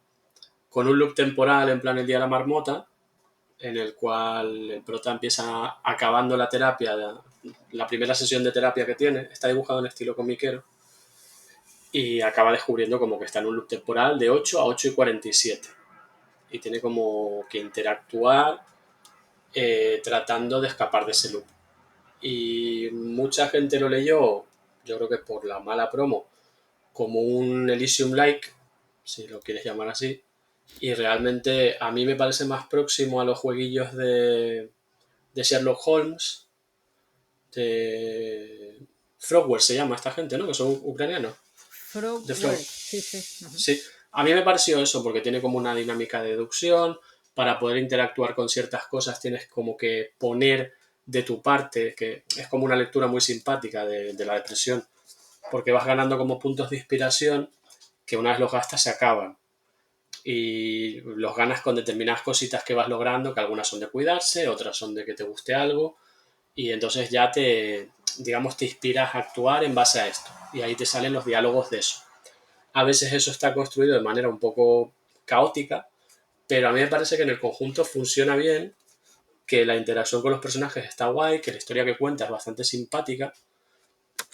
con un loop temporal en plan el día de la marmota, en el cual el prota empieza acabando la terapia, la primera sesión de terapia que tiene, está dibujado en estilo comiquero, y acaba descubriendo como que está en un loop temporal de 8 a 8 y 47. Y tiene como que interactuar tratando de escapar de ese loop. Y mucha gente lo leyó, yo creo que por la mala promo, como un Elysium-like, si lo quieres llamar así, y realmente a mí me parece más próximo a los jueguillos de Sherlock Holmes, de Frogware se llama esta gente, ¿no? Que son ucranianos. De Frog. Frogwares, sí, sí. Sí, a mí me pareció eso, porque tiene como una dinámica de deducción, para poder interactuar con ciertas cosas tienes como que poner de tu parte, que es como una lectura muy simpática de la depresión, porque vas ganando como puntos de inspiración que una vez los gastas se acaban. Y los ganas con determinadas cositas que vas logrando, que algunas son de cuidarse, otras son de que te guste algo, y entonces ya digamos, te inspiras a actuar en base a esto. Y ahí te salen los diálogos de eso. A veces eso está construido de manera un poco caótica, pero a mí me parece que en el conjunto funciona bien, que la interacción con los personajes está guay, que la historia que cuenta es bastante simpática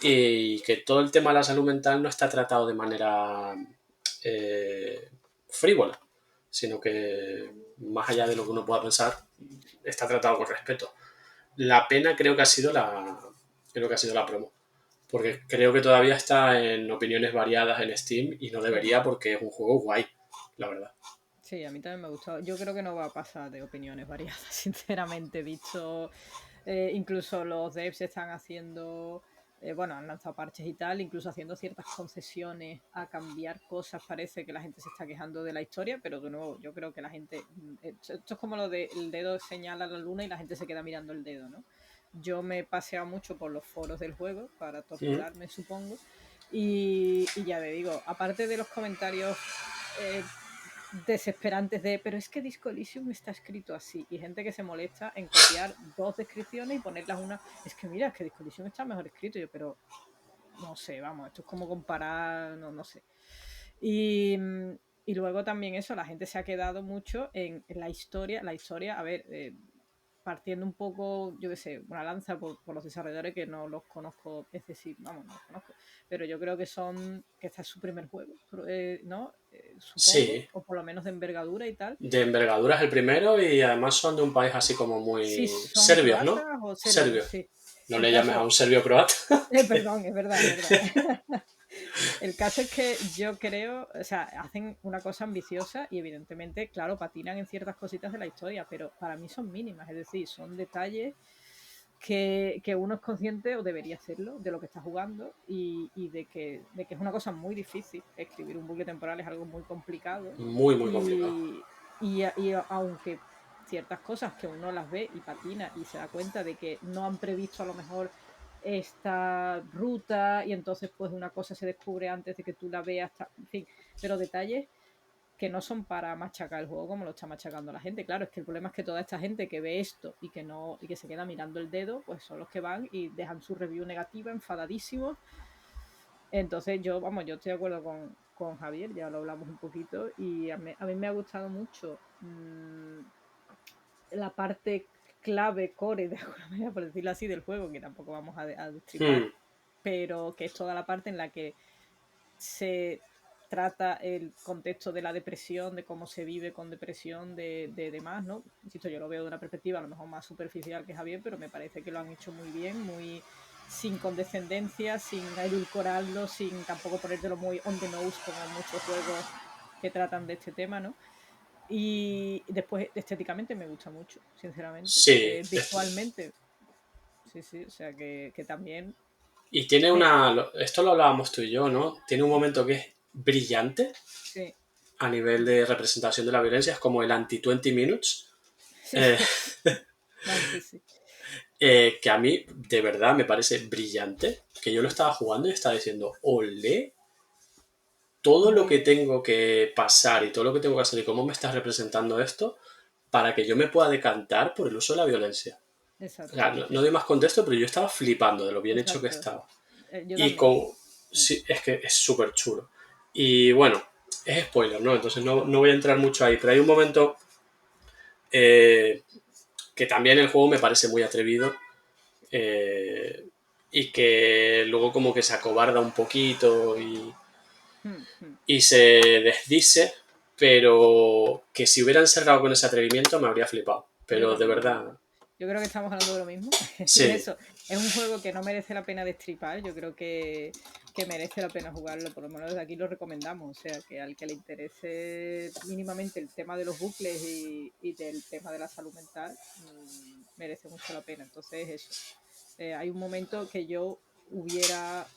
y que todo el tema de la salud mental no está tratado de manera eh, frívola, sino que más allá de lo que uno pueda pensar, está tratado con respeto. La pena creo que ha sido la promo, porque creo que todavía está en opiniones variadas en Steam y no debería porque es un juego guay, la verdad. Sí, a mí también me ha gustado. Yo creo que no va a pasar de opiniones variadas, sinceramente, visto. Incluso los devs están haciendo, bueno, han lanzado parches y tal, incluso haciendo ciertas concesiones a cambiar cosas. Parece que la gente se está quejando de la historia, pero de nuevo, yo creo que la gente. Esto es como lo de el dedo señala la luna y la gente se queda mirando el dedo, ¿no? Yo me he paseado mucho por los foros del juego para torturarme, supongo. Y ya te digo, aparte de los comentarios desesperantes de, pero es que Disco Elysium está escrito así, y gente que se molesta en copiar dos descripciones y ponerlas una, es que mira, es que Disco Elysium está mejor escrito, yo, pero no sé, vamos, esto es como comparar, no sé. Y, y luego también eso, la gente se ha quedado mucho en la historia, a ver, partiendo un poco, yo qué sé, una lanza por los desarrolladores que no los conozco, es decir, vamos, no los conozco, pero yo creo que que este es su primer juego, ¿no? Supongo, Sí, o por lo menos de envergadura y tal. de envergadura es el primero y además son de un país así como Sí, muy son serbios, ¿no? croatas o serbios, Serbios. sí. No El le llames a caso, un serbio croata. perdón, es verdad, es verdad. El caso es que yo creo, o sea, hacen una cosa ambiciosa y evidentemente, claro, patinan en ciertas cositas de la historia, pero para mí son mínimas, es decir, son detalles que uno es consciente o debería hacerlo de lo que está jugando y de que es una cosa muy difícil. Escribir un bucle temporal es algo muy complicado Muy, muy complicado. y aunque ciertas cosas que uno las ve y patina y se da cuenta de que no han previsto a lo mejor esta ruta y entonces pues una cosa se descubre antes de que tú la veas, en fin, pero detalles que no son para machacar el juego como lo está machacando la gente. Claro, es que el problema es que toda esta gente que ve esto y que se queda mirando el dedo, pues son los que van y dejan su review negativa, enfadadísimos. Entonces yo estoy de acuerdo con Javier, ya lo hablamos un poquito, y a mí me ha gustado mucho la parte clave, core, de alguna manera, por decirlo así, del juego, que tampoco vamos a destripar, pero que es toda la parte en la que se trata el contexto de la depresión, de cómo se vive con depresión, de demás, ¿no? Insisto, yo lo veo de una perspectiva a lo mejor más superficial que Javier, pero me parece que lo han hecho muy bien, muy sin condescendencia, sin edulcorarlo, sin tampoco ponértelo muy on the nose como muchos juegos que tratan de este tema, ¿no? Y después estéticamente me gusta mucho, sinceramente. Sí. Visualmente, sí, o sea que también... Y tiene esto lo hablábamos tú y yo, ¿no? Tiene un momento que es brillante. Sí. A nivel de representación de la violencia, es como el anti-20 minutes. Sí. Sí. Que a mí de verdad me parece brillante, que yo lo estaba jugando y estaba diciendo, olé, todo lo que tengo que pasar y todo lo que tengo que hacer y cómo me estás representando esto para que yo me pueda decantar por el uso de la violencia. Exacto. O sea, no doy más contexto, pero yo estaba flipando de lo bien hecho que estaba. Y sí, es que es súper chulo. Y bueno, es spoiler, ¿no? Entonces no voy a entrar mucho ahí, pero hay un momento que también el juego me parece muy atrevido y que luego como que se acobarda un poquito y se desdice, pero que si hubieran cerrado con ese atrevimiento me habría flipado. Pero de verdad... Yo creo que estamos hablando de lo mismo. Sí. Eso, es un juego que no merece la pena destripar. Yo creo que merece la pena jugarlo. Por lo menos desde aquí lo recomendamos. O sea, que al que le interese mínimamente el tema de los bucles y del tema de la salud mental, merece mucho la pena. Entonces, eso. Hay un momento que yo hubiera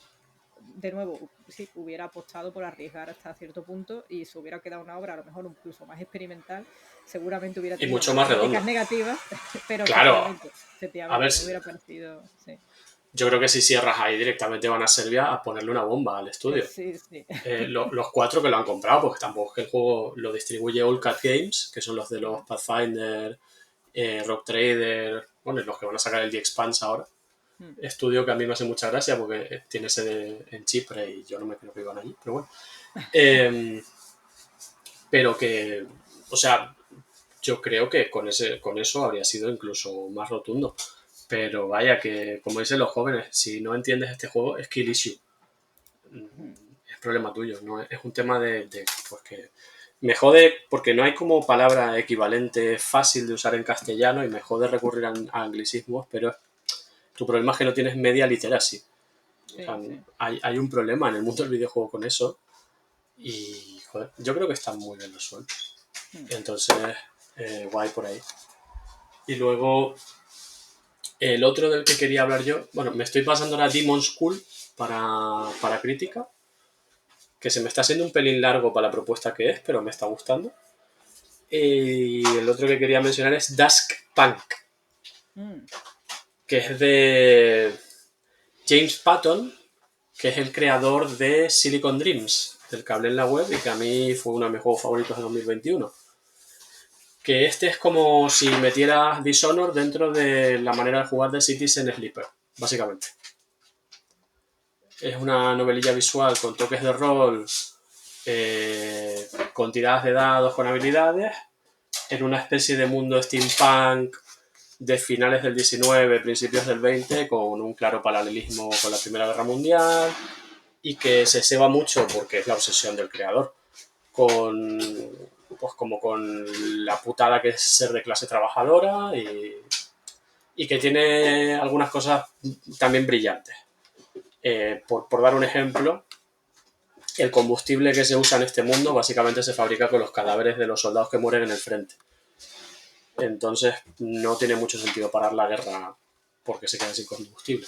apostado por arriesgar hasta cierto punto y se hubiera quedado una obra a lo mejor incluso más experimental, seguramente hubiera tenido mucho más críticas redonda. negativas, pero claro, efectivamente me hubiera parecido... Sí. Yo creo que si cierras ahí directamente van a servir a ponerle una bomba al estudio. Sí. Los 4 que lo han comprado, porque tampoco es que el juego lo distribuye All Cat Games, que son los de los Pathfinder, Rock Trader, bueno, y los que van a sacar el The Expanse ahora. Estudio que a mí me hace mucha gracia porque tiene sede en Chipre y yo no me creo que iban allí, pero bueno. Pero que, o sea, yo creo que con eso habría sido incluso más rotundo. Pero vaya, que como dicen los jóvenes, si no entiendes este juego, es kill issue. Es problema tuyo, ¿no? Es un tema de pues que me jode porque no hay como palabra equivalente fácil de usar en castellano y me jode recurrir a anglicismos, pero tu problema es que no tienes media literacy. Sí, o sea, hay un problema en el mundo del videojuego con eso y, joder, yo creo que está muy bien resuelto. Entonces, guay por ahí. Y luego, el otro del que quería hablar yo, bueno, me estoy pasando ahora Demon's School para crítica, que se me está haciendo un pelín largo para la propuesta que es, pero me está gustando. Y el otro que quería mencionar es Dusk Punk, que es de James Patton, que es el creador de Silicon Dreams, del que hablé en la web y que a mí fue uno de mis juegos favoritos de 2021. Que este es como si metieras Dishonored dentro de la manera de jugar de Citizen Sleeper, básicamente. Es una novelilla visual con toques de rol, con tiradas de dados, con habilidades, en una especie de mundo steampunk de finales del 19, principios del 20, con un claro paralelismo con la Primera Guerra Mundial y que se ceba mucho, porque es la obsesión del creador, con la putada que es ser de clase trabajadora y que tiene algunas cosas también brillantes. Por dar un ejemplo, el combustible que se usa en este mundo básicamente se fabrica con los cadáveres de los soldados que mueren en el frente. Entonces no tiene mucho sentido parar la guerra porque se quedan sin combustible.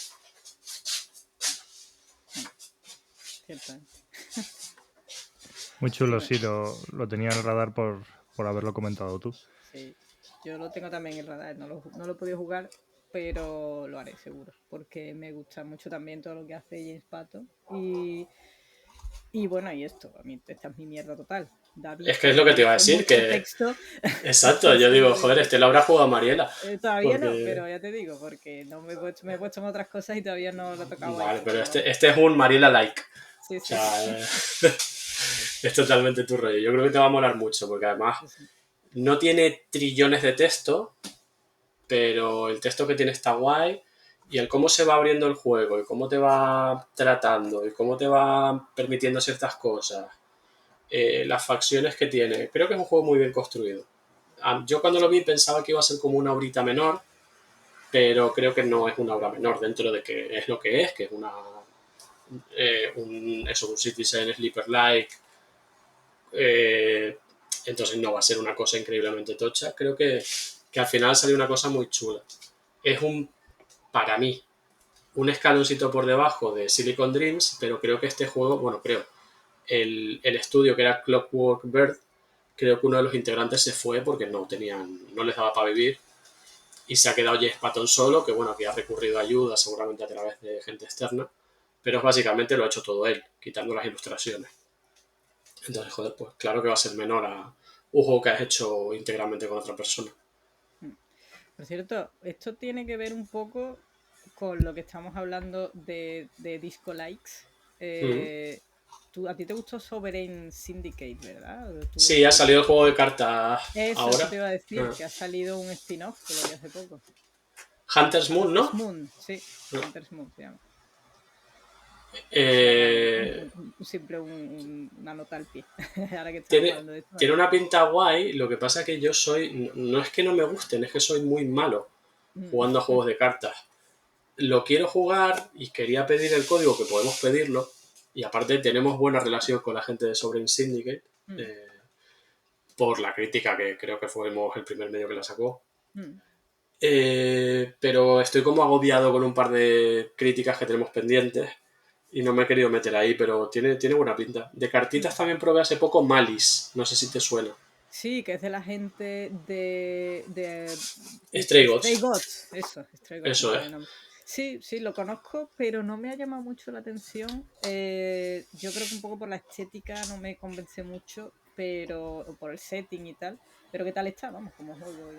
Muy chulo, sí, lo tenía en el radar por haberlo comentado tú. Sí. yo lo tengo también en el radar, no lo he podido jugar, pero lo haré seguro, porque me gusta mucho también todo lo que hace James Patton. Y bueno, y esto, a mí esta es mi mierda total. David, Es que es lo que te iba a decir, mucho que... texto. Exacto, yo digo, joder, Simplemente, lo habrá jugado Mariela. todavía no, Porque... pero ya te digo, porque no me he puesto en otras cosas y todavía no lo he tocado Vale, esto, pero pero este es un Mariela-like. sí, O sí, sea, sí. es totalmente tu rollo. Yo creo que te va a molar mucho, porque además Sí, sí. no tiene trillones de texto, pero el texto que tiene está guay, y el cómo se va abriendo el juego, y cómo te va tratando, y cómo te va permitiendo ciertas cosas, las facciones que tiene. Creo que es un juego muy bien construido. Yo cuando lo vi pensaba que iba a ser como una obrita menor, pero creo que no es una obra menor dentro de que es lo que es un Citizen Sleeper-like. Entonces no va a ser una cosa increíblemente tocha. Creo que al final salió una cosa muy chula. Es para mí, un escaloncito por debajo de Silicon Dreams, pero creo que este juego, bueno, el estudio que era Clockwork Bird, creo que uno de los integrantes se fue porque no les daba para vivir, y se ha quedado Jeff Patton solo, que bueno, que ha recurrido a ayuda seguramente a través de gente externa, pero básicamente lo ha hecho todo él, quitando las ilustraciones. Entonces, joder, pues claro que va a ser menor a un juego que has hecho íntegramente con otra persona. Por cierto, esto tiene que ver un poco con lo que estamos hablando de Disco Likes. A ti te gustó Sovereign Syndicate, ¿verdad? Sí, ha salido el juego de cartas Eso ahora. te iba a decir, que ha salido un spin-off que lo vi hace poco. Hunter's Moon, ¿no? Hunter's Moon, sí. Hunter's Moon se llama. Eh, Una nota al pie. Ahora que estamos tiene, hablando de esto. tiene una pinta guay, lo que pasa que yo no es que no me gusten, es que soy muy malo jugando a juegos de cartas. Lo quiero jugar y quería pedir el código, que podemos pedirlo, y aparte tenemos buena relación con la gente de Sovereign Syndicate, por la crítica, que creo que fuimos el primer medio que la sacó. Pero estoy como agobiado con un par de críticas que tenemos pendientes y no me he querido meter ahí, pero tiene buena pinta. De cartitas también probé hace poco Malice, no sé si te suena. Sí, que es de la gente de Stray Stray Gods. Gods. Stray Gods. Eso es. Sí, lo conozco, pero no me ha llamado mucho la atención. Yo creo que un poco por la estética no me convence mucho, pero por el setting y tal. Pero ¿qué tal está? Vamos, como juego.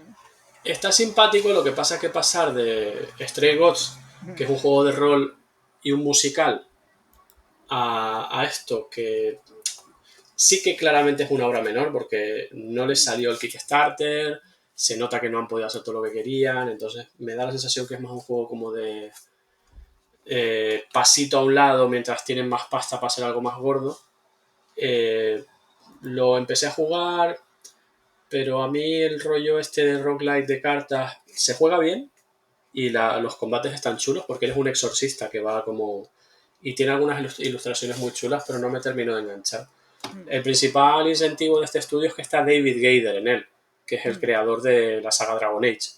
Está simpático, lo que pasa es que pasar de Stray Gods, que es un juego de rol y un musical, a esto, que sí que claramente es una obra menor, porque no les salió el Kickstarter, se nota que no han podido hacer todo lo que querían, entonces me da la sensación que es más un juego como de pasito a un lado mientras tienen más pasta para hacer algo más gordo. Lo empecé a jugar, pero a mí el rollo este de roguelite de cartas se juega bien y los combates están chulos porque eres un exorcista que va como... y tiene algunas ilustraciones muy chulas, pero no me termino de enganchar. El principal incentivo de este estudio es que está David Gaider en él, que es el creador de la saga Dragon Age.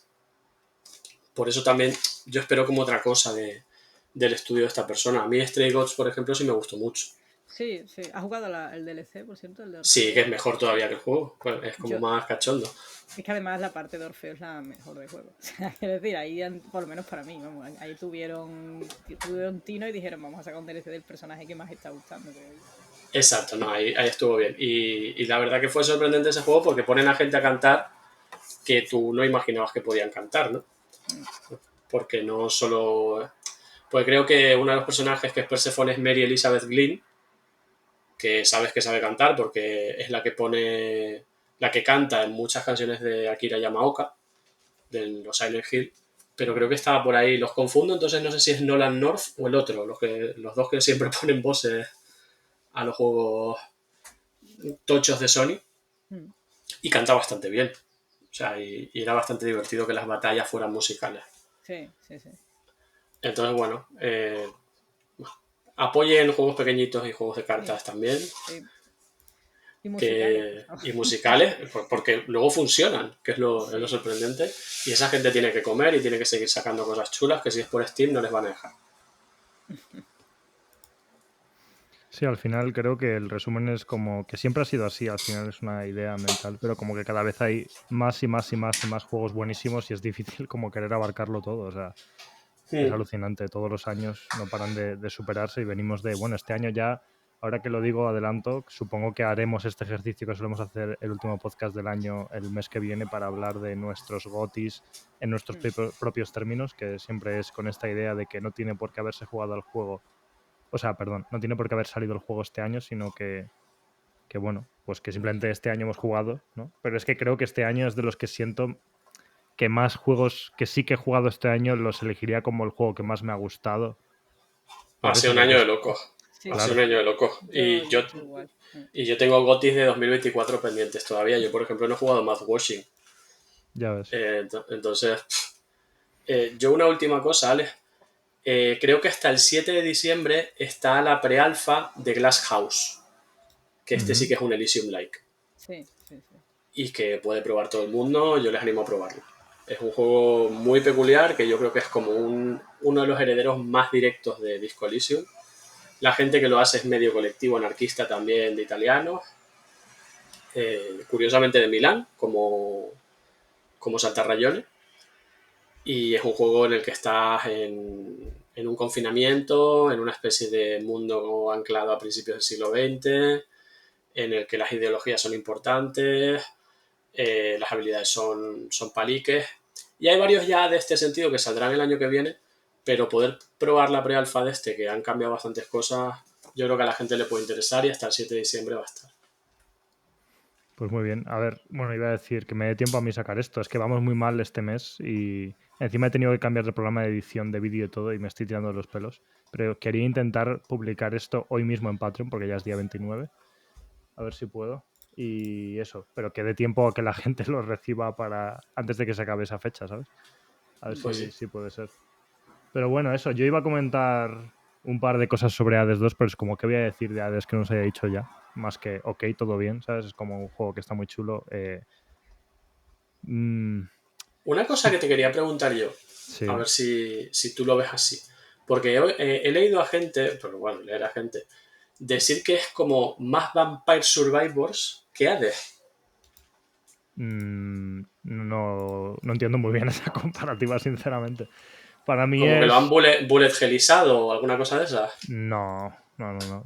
Por eso también yo espero como otra cosa del estudio de esta persona. A mí Stray Gods, por ejemplo, sí me gustó mucho. Sí. ¿Has jugado el DLC, por cierto? El de Sí, que es mejor todavía que el juego. Pues es como más cachondo. Es que además la parte de Orfeo es la mejor del juego. O sea, quiero decir, ahí, por lo menos para mí, vamos, ahí tuvieron tino y dijeron, vamos a sacar un DLC del personaje que más está gustando. Exacto, no, ahí estuvo bien. Y la verdad que fue sorprendente ese juego porque ponen a gente a cantar que tú no imaginabas que podían cantar, ¿no? Porque no solo... Pues creo que uno de los personajes que es Persephone es Mary Elizabeth Glynn, que sabes que sabe cantar porque es la que canta en muchas canciones de Akira Yamaoka, de los Silent Hill, pero creo que estaba por ahí. Los confundo, entonces no sé si es Nolan North o el otro, los dos que siempre ponen voces a los juegos tochos de Sony, y canta bastante bien. O sea, y era bastante divertido que las batallas fueran musicales. Sí. Entonces, bueno, apoyen juegos pequeñitos y juegos de cartas también. Sí. Y musicales. Y musicales, porque luego funcionan, que es lo sorprendente. Y esa gente tiene que comer y tiene que seguir sacando cosas chulas que si es por Steam no les van a dejar. Sí, al final creo que el resumen es como que siempre ha sido así, al final es una idea mental, pero como que cada vez hay más y más y más y más juegos buenísimos y es difícil como querer abarcarlo todo, o sea, es alucinante, todos los años no paran de superarse y venimos de, bueno, este año ya, ahora que lo digo, adelanto, supongo que haremos este ejercicio que solemos hacer el último podcast del año el mes que viene para hablar de nuestros GOTYs en nuestros propios términos, que siempre es con esta idea de que no tiene por qué haberse jugado al juego. O sea, perdón, no tiene por qué haber salido el juego este año, sino que bueno, pues que simplemente este año hemos jugado, ¿no? Pero es que creo que este año es de los que siento que más juegos que sí que he jugado este año los elegiría como el juego que más me ha gustado. Ha sido un año de locos. Sí, Ha sido un año de locos. Y yo tengo GOTYs de 2024 pendientes todavía. Yo, por ejemplo, no he jugado Mad Washing. Ya ves. Entonces, yo una última cosa, Alex. Creo que hasta el 7 de diciembre está la pre-alfa de Glass House. Que este sí que es un Elysium-like. Sí. Y que puede probar todo el mundo. Yo les animo a probarlo. Es un juego muy peculiar que yo creo que es como uno de los herederos más directos de Disco Elysium. La gente que lo hace es medio colectivo anarquista también de italianos. Curiosamente de Milán, como Saltarrayones. Y es un juego en el que estás en un confinamiento, en una especie de mundo anclado a principios del siglo XX, en el que las ideologías son importantes, las habilidades son paliques. Y hay varios ya de este sentido que saldrán el año que viene, pero poder probar la pre-alfa de este, que han cambiado bastantes cosas, yo creo que a la gente le puede interesar y hasta el 7 de diciembre va a estar. Pues muy bien. A ver, bueno, iba a decir que me dé tiempo a mí sacar esto. Es que vamos muy mal este mes y encima he tenido que cambiar de programa de edición de vídeo y todo y me estoy tirando los pelos. Pero quería intentar publicar esto hoy mismo en Patreon porque ya es día 29. A ver si puedo. Y eso, pero que dé tiempo a que la gente lo reciba para antes de que se acabe esa fecha, ¿sabes? A ver Pues si sí. puede ser. Pero bueno, eso, yo iba a comentar un par de cosas sobre Hades 2, pero es como que voy a decir de Hades que no os haya dicho ya. Más que, ok, todo bien, ¿sabes? Es como un juego que está muy chulo. Una cosa que te quería preguntar yo, Sí. a ver si tú lo ves así. Porque he leído a gente, pero bueno, leer a gente, decir que es como más Vampire Survivors que Hades. No entiendo muy bien esa comparativa, sinceramente. Para mí Como que lo han es... bullet hellizado o alguna cosa de esas. No.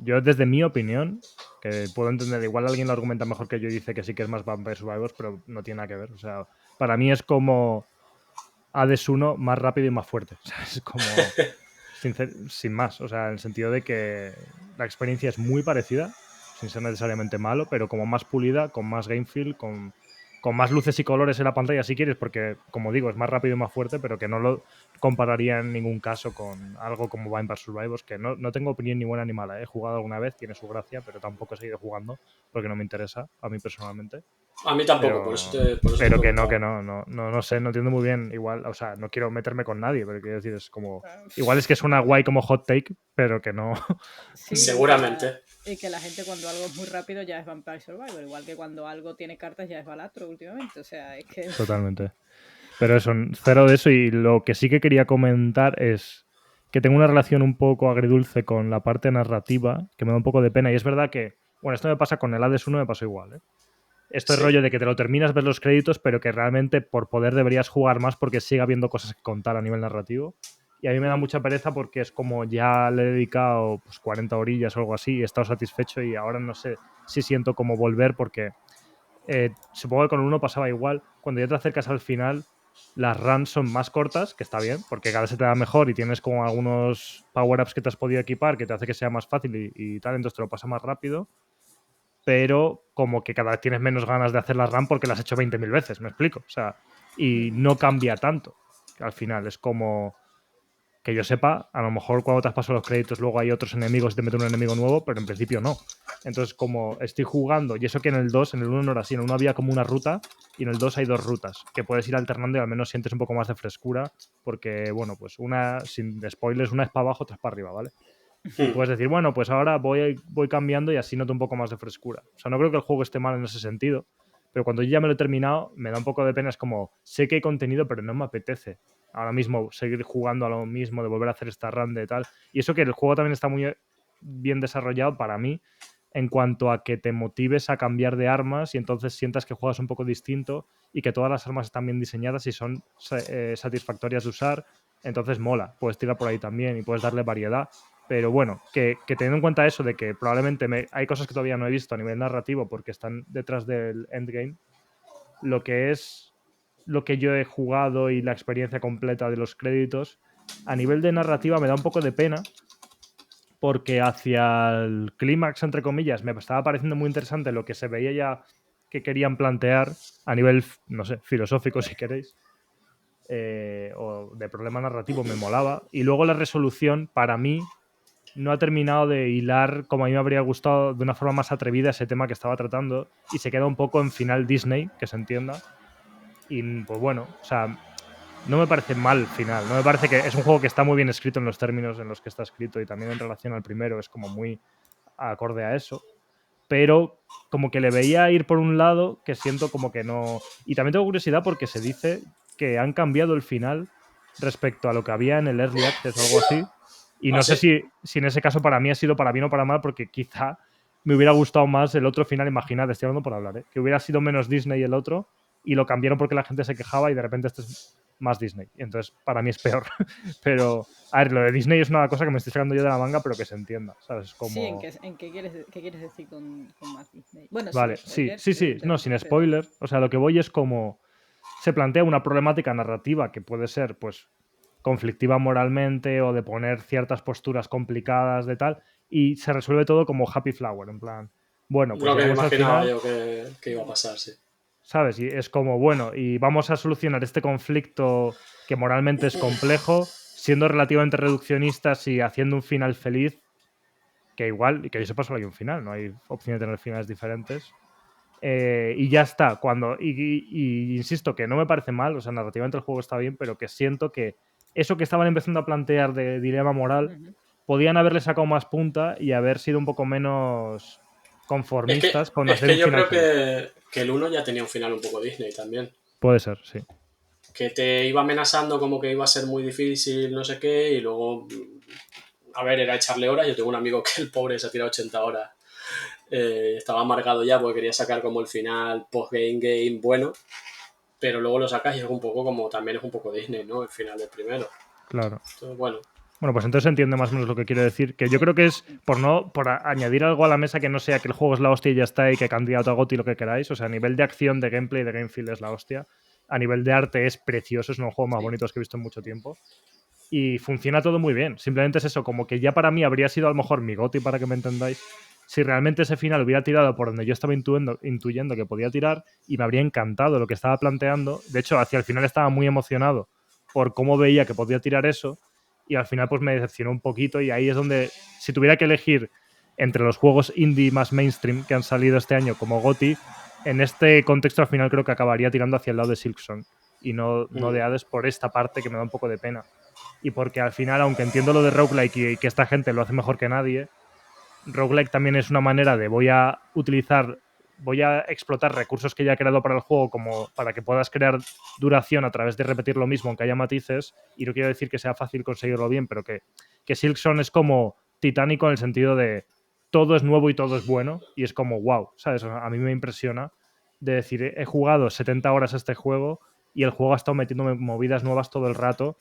Yo, desde mi opinión, que puedo entender, igual alguien lo argumenta mejor que yo y dice que sí que es más Vampire Survivors, pero no tiene nada que ver. O sea, para mí es como Hades 1 más rápido y más fuerte. O sea, es como... sin más. O sea, en el sentido de que la experiencia es muy parecida, sin ser necesariamente malo, pero como más pulida, con más game feel, con más luces y colores en la pantalla si quieres, porque como digo, es más rápido y más fuerte, pero que no lo compararía en ningún caso con algo como Vampire Survivors, que no tengo opinión ni buena ni mala. He jugado alguna vez, tiene su gracia, pero tampoco he seguido jugando porque no me interesa, a mí personalmente. A mí tampoco, por eso te preguntaba. No sé, no entiendo muy bien. Igual, o sea, no quiero meterme con nadie, pero quiero decir, es como... Igual es que suena guay como hot take, pero que no... Sí, seguramente. Y que la gente cuando algo es muy rápido ya es Vampire Survivor, igual que cuando algo tiene cartas ya es Balatro últimamente, o sea, es que... Totalmente. Pero eso, cero de eso, y lo que sí que quería comentar es que tengo una relación un poco agridulce con la parte narrativa, que me da un poco de pena, y es verdad que, bueno, esto me pasa con el Hades 1, me pasó igual, ¿eh? Esto es rollo de que te lo terminas, ves los créditos, pero que realmente por poder deberías jugar más porque sigue habiendo cosas que contar a nivel narrativo. Y a mí me da mucha pereza porque es como ya le he dedicado pues, 40 orillas o algo así y he estado satisfecho y ahora no sé si siento como volver porque supongo que con el 1 pasaba igual. Cuando ya te acercas al final, las runs son más cortas, que está bien, porque cada vez se te da mejor y tienes como algunos power-ups que te has podido equipar que te hace que sea más fácil y tal, entonces te lo pasa más rápido. Pero como que cada vez tienes menos ganas de hacer la run porque las has hecho 20.000 veces, me explico. O sea, y no cambia tanto. Al final es como que yo sepa, a lo mejor cuando te has pasado los créditos luego hay otros enemigos y te meten un enemigo nuevo, pero en principio no. Entonces, como estoy jugando, y eso que en el 2, en el 1 no era así, en el 1 había como una ruta y en el 2 hay dos rutas que puedes ir alternando y al menos sientes un poco más de frescura porque, bueno, pues una, sin spoilers, una es para abajo, otra es para arriba, ¿vale? Y puedes decir, bueno, pues ahora voy cambiando y así noto un poco más de frescura. O sea, no creo que el juego esté mal en ese sentido, pero cuando yo ya me lo he terminado, me da un poco de pena. Es como, sé que hay contenido, pero no me apetece ahora mismo seguir jugando a lo mismo, de volver a hacer esta run de tal. Y eso que el juego también está muy bien desarrollado para mí en cuanto a que te motives a cambiar de armas y entonces sientas que juegas un poco distinto y que todas las armas están bien diseñadas y son satisfactorias de usar, entonces mola, puedes tirar por ahí también y puedes darle variedad. Pero bueno, que teniendo en cuenta eso de que probablemente hay cosas que todavía no he visto a nivel narrativo porque están detrás del endgame, lo que yo he jugado y la experiencia completa de los créditos, a nivel de narrativa me da un poco de pena porque hacia el clímax, entre comillas, me estaba pareciendo muy interesante lo que se veía ya que querían plantear a nivel, no sé, filosófico si queréis, o de problema narrativo me molaba. Y luego la resolución, para mí, no ha terminado de hilar como a mí me habría gustado de una forma más atrevida ese tema que estaba tratando y se queda un poco en final Disney, que se entienda. Y pues bueno, o sea, no me parece mal final, no me parece que es un juego que está muy bien escrito en los términos en los que está escrito y también en relación al primero es como muy acorde a eso, pero como que le veía ir por un lado que siento como que no... Y también tengo curiosidad porque se dice que han cambiado el final respecto a lo que había en el Early Access o algo así, y no sé si en ese caso para mí ha sido para bien o para mal, porque quizá me hubiera gustado más el otro final, imaginad, estoy hablando por hablar, que hubiera sido menos Disney el otro y lo cambiaron porque la gente se quejaba y de repente este es más Disney. Y entonces, para mí es peor. Pero, a ver, lo de Disney es una cosa que me estoy sacando yo de la manga, pero que se entienda, ¿sabes? Como... Sí, ¿qué quieres decir con más Disney? Bueno, vale, sin spoilers, sí, no, sin spoiler. O sea, lo que voy es como... Se plantea una problemática narrativa que puede ser, pues, conflictiva moralmente o de poner ciertas posturas complicadas de tal, y se resuelve todo como happy flower, en plan... Bueno, pues lo que me llegamos al imaginaba final, yo que iba a pasar, sí. ¿sabes? Y es como, bueno, y vamos a solucionar este conflicto que moralmente es complejo, siendo relativamente reduccionistas y haciendo un final feliz, que igual, y que yo sepa, solo hay un final, no hay opción de tener finales diferentes. Y ya está. Y insisto que no me parece mal, o sea, narrativamente el juego está bien, pero que siento que eso que estaban empezando a plantear de dilema moral, podían haberle sacado más punta y haber sido un poco menos conformistas con hacer un yo final creo feliz. que el 1 ya tenía un final un poco Disney también. Puede ser, sí. Que te iba amenazando como que iba a ser muy difícil, no sé qué, y luego, a ver, era echarle horas. Yo tengo un amigo que el pobre se ha tirado 80 horas. Estaba amargado ya porque quería sacar como el final post-game bueno, pero luego lo sacas y es un poco como, también es un poco Disney, ¿no? El final del primero. Claro. Entonces, bueno. Bueno, pues entonces entiende más o menos lo que quiero decir. Que yo creo que es por añadir algo a la mesa que no sea que el juego es la hostia y ya está y que candidato a GOTY lo que queráis. O sea, a nivel de acción, de gameplay, de game feel es la hostia. A nivel de arte es precioso, es uno de los juegos más bonitos que he visto en mucho tiempo. Y funciona todo muy bien. Simplemente es eso, como que ya para mí habría sido a lo mejor mi GOTY, para que me entendáis, si realmente ese final hubiera tirado por donde yo estaba intuyendo que podía tirar y me habría encantado lo que estaba planteando. De hecho, hacia el final estaba muy emocionado por cómo veía que podía tirar eso y al final pues me decepcionó un poquito y ahí es donde, si tuviera que elegir entre los juegos indie más mainstream que han salido este año como GOTY, en este contexto al final creo que acabaría tirando hacia el lado de Silksong y no de Hades por esta parte que me da un poco de pena. Y porque al final, aunque entiendo lo de roguelike y que esta gente lo hace mejor que nadie, roguelike también es una manera de voy a explotar recursos que ya he creado para el juego como para que puedas crear duración a través de repetir lo mismo, aunque haya matices, y no quiero decir que sea fácil conseguirlo bien, pero que Silksong es como titánico en el sentido de todo es nuevo y todo es bueno, y es como wow, ¿sabes? A mí me impresiona de decir, he jugado 70 horas a este juego y el juego ha estado metiéndome movidas nuevas todo el rato,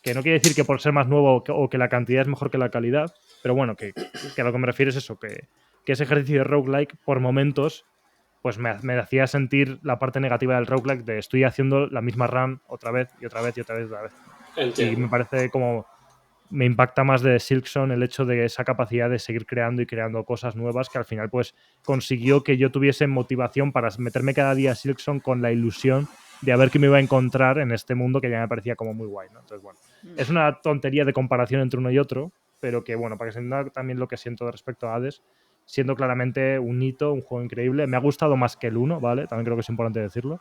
que no quiere decir que por ser más nuevo o que la cantidad es mejor que la calidad, pero bueno, que a lo que me refiero es eso, que ese ejercicio de roguelike por momentos pues me hacía sentir la parte negativa del roguelike de estoy haciendo la misma run otra vez y otra vez y otra vez y otra vez. Entiendo. Y me parece como me impacta más de Silksong el hecho de esa capacidad de seguir creando y creando cosas nuevas que al final pues consiguió que yo tuviese motivación para meterme cada día a Silksong con la ilusión de a ver qué me iba a encontrar en este mundo que ya me parecía como muy guay, ¿no? Entonces, bueno, es una tontería de comparación entre uno y otro, pero que, bueno, para que se entienda también lo que siento respecto a Hades, siendo claramente un hito, un juego increíble. Me ha gustado más que el 1, ¿vale? También creo que es importante decirlo.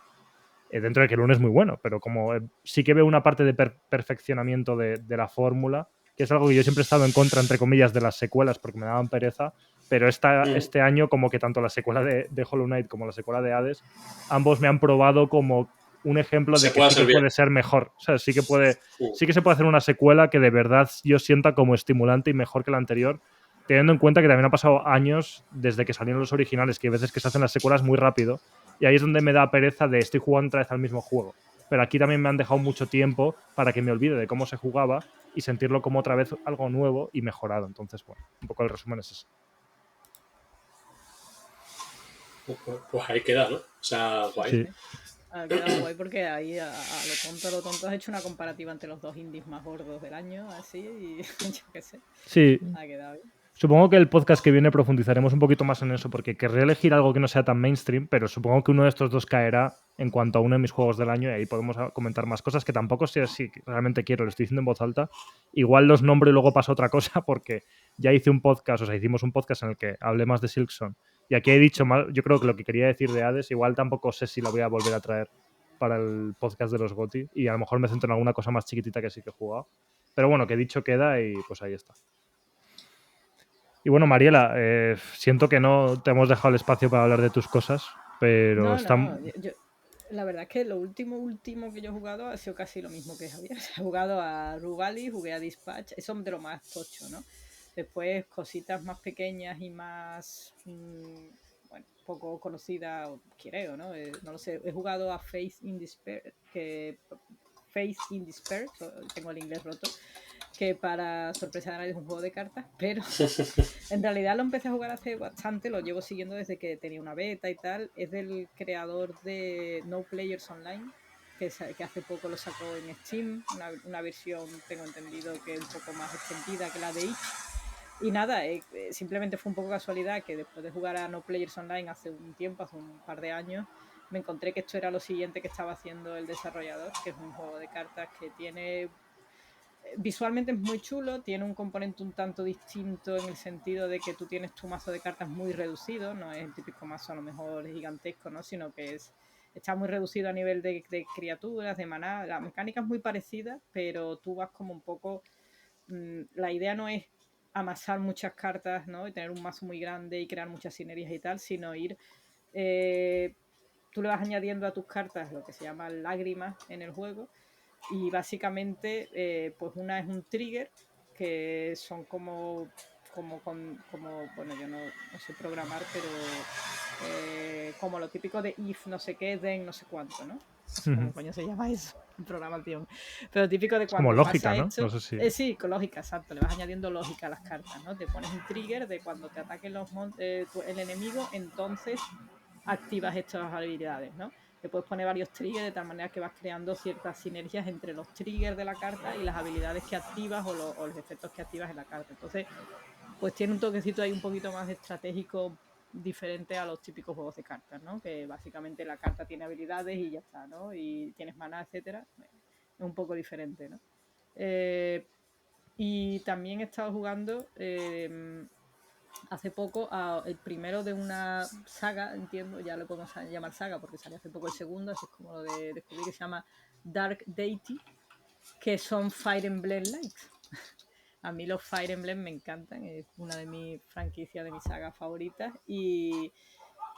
Dentro de que el 1 es muy bueno, pero como sí que veo una parte de perfeccionamiento de la fórmula, que es algo que yo siempre he estado en contra, entre comillas, de las secuelas porque me daban pereza, pero este año como que tanto la secuela de Hollow Knight como la secuela de Hades, ambos me han probado como un ejemplo de que sí que puede ser mejor. O sea, sí que se puede hacer una secuela que de verdad yo sienta como estimulante y mejor que la anterior, teniendo en cuenta que también ha pasado años desde que salieron los originales, que hay veces que se hacen las secuelas muy rápido, y ahí es donde me da pereza de estoy jugando otra vez al mismo juego. Pero aquí también me han dejado mucho tiempo para que me olvide de cómo se jugaba y sentirlo como otra vez algo nuevo y mejorado. Entonces, bueno, un poco el resumen es ese. Pues ahí queda, ¿no? O sea, guay. Sí. Ha quedado guay porque ahí a lo tonto has hecho una comparativa entre los dos indies más gordos del año, así, y yo qué sé. Sí. Ha quedado bien. Supongo que el podcast que viene profundizaremos un poquito más en eso, porque querré elegir algo que no sea tan mainstream, pero supongo que uno de estos dos caerá en cuanto a uno de mis juegos del año y ahí podemos comentar más cosas que tampoco sé si realmente quiero, lo estoy diciendo en voz alta. Igual los nombro y luego pasa otra cosa porque ya hice un podcast, o sea, hicimos un podcast en el que hablé más de Silksong y aquí he dicho más, yo creo que lo que quería decir de Hades, igual tampoco sé si lo voy a volver a traer para el podcast de los GOTY y a lo mejor me centro en alguna cosa más chiquitita que sí que he jugado. Pero bueno, que dicho queda y pues ahí está. Y bueno, Mariela, siento que no te hemos dejado el espacio para hablar de tus cosas, pero la verdad es que lo último que yo he jugado ha sido casi lo mismo que Javier. He jugado a Ruvali, jugué a Dispatch, eso es de lo más tocho, ¿no? Después cositas más pequeñas y más, bueno, poco conocidas, creo, ¿no? No lo sé, he jugado a Faith in Despair, tengo el inglés roto, que para sorpresa de nadie es un juego de cartas, pero en realidad lo empecé a jugar hace bastante, lo llevo siguiendo desde que tenía una beta y tal. Es del creador de No Players Online, que hace poco lo sacó en Steam, una versión, tengo entendido, que es un poco más extendida que la de Itch. Y nada, simplemente fue un poco casualidad que después de jugar a No Players Online hace un tiempo, hace un par de años, me encontré que esto era lo siguiente que estaba haciendo el desarrollador, que es un juego de cartas que tiene... Visualmente es muy chulo, tiene un componente un tanto distinto en el sentido de que tú tienes tu mazo de cartas muy reducido, no es el típico mazo a lo mejor gigantesco, ¿no? Sino que está muy reducido a nivel de criaturas, de maná, la mecánica es muy parecida, pero tú vas como un poco... la idea no es amasar muchas cartas, ¿no? Y tener un mazo muy grande y crear muchas sinergias y tal, sino ir... tú le vas añadiendo a tus cartas lo que se llama lágrimas en el juego y básicamente pues una es un trigger que son como bueno, yo no sé programar, pero como lo típico de if no sé qué, then no sé cuánto, ¿no? No sé cómo coño se llama eso en programación, pero típico de cuando como lógica, pasa ¿no? esto, No sé si... sí, con lógica, exacto, le vas añadiendo lógica a las cartas, ¿no? Te pones un trigger de cuando te ataquen el enemigo, entonces activas estas habilidades, ¿no? Te puedes poner varios triggers de tal manera que vas creando ciertas sinergias entre los triggers de la carta y las habilidades que activas o los efectos que activas en la carta. Entonces, pues tiene un toquecito ahí un poquito más estratégico diferente a los típicos juegos de cartas, ¿no? Que básicamente la carta tiene habilidades y ya está, ¿no? Y tienes maná, etcétera. Es un poco diferente, ¿no? Y también he estado jugando hace poco el primero de una saga, entiendo, ya lo podemos llamar saga porque salió hace poco el segundo, así es como lo de descubrir, que se llama Dark Deity, que son Fire Emblem likes. A mí los Fire Emblem me encantan, es una de mis franquicias, de mis sagas favoritas y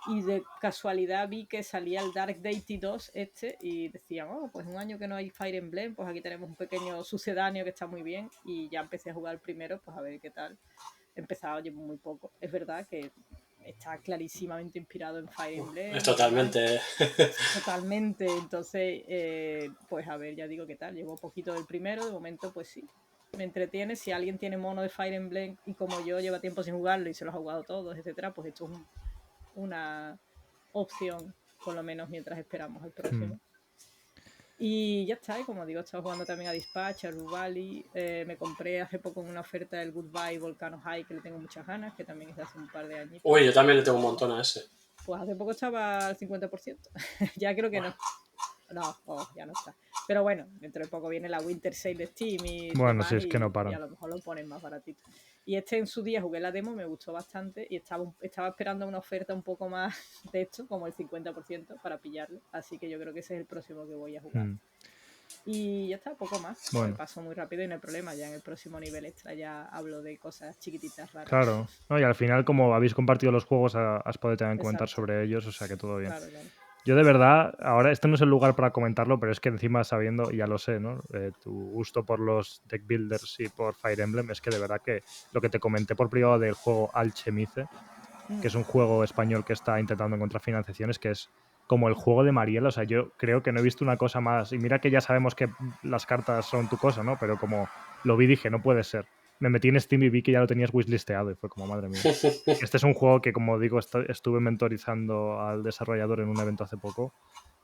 de casualidad vi que salía el Dark Deity 2 y decían, oh, pues un año que no hay Fire Emblem, pues aquí tenemos un pequeño sucedáneo que está muy bien y ya empecé a jugar el primero, pues a ver qué tal. He empezado, llevo muy poco. Es verdad que está clarísimamente inspirado en Fire Emblem. Es totalmente. Totalmente. Entonces, pues a ver, ya digo qué tal. Llevo poquito del primero, de momento, pues sí. Me entretiene. Si alguien tiene mono de Fire Emblem y como yo lleva tiempo sin jugarlo y se los ha jugado todos, etcétera, pues esto es una opción, por lo menos mientras esperamos el próximo. Y ya está, y como digo, he estado jugando también a Dispatch, a Ruvali. Me compré hace poco en una oferta del Goodbye Volcano High, que le tengo muchas ganas, que también es de hace un par de años. Uy, yo también le tengo un montón a ese. Pues hace poco estaba al 50%. Ya creo que no. No, ya no está. Pero bueno, dentro de poco viene la Winter Sale de Steam y bueno, demás, sí, es que no paran. y a lo mejor lo ponen más baratito. Y en su día jugué la demo, me gustó bastante y estaba esperando una oferta un poco más de esto, como el 50% para pillarlo. Así que yo creo que ese es el próximo que voy a jugar. Y ya está, poco más. Bueno. Me paso muy rápido y no hay problema. Ya en el próximo nivel extra ya hablo de cosas chiquititas raras. Claro. No, y al final, como habéis compartido los juegos, has podido también comentar sobre ellos, o sea que todo bien. Claro. Yo de verdad, ahora este no es el lugar para comentarlo, pero es que encima sabiendo, ya lo sé, ¿no? Tu gusto por los deck builders y por Fire Emblem, es que de verdad que lo que te comenté por privado del juego Alchemice, que es un juego español que está intentando encontrar financiaciones, que es como el juego de Mariela. O sea, yo creo que no he visto una cosa más. Y mira que ya sabemos que las cartas son tu cosa, ¿no? Pero como lo vi, dije, no puede ser. Me metí en Steam y vi que ya lo tenías wishlisteado y fue como, madre mía. Este es un juego que, como digo, estuve mentorizando al desarrollador en un evento hace poco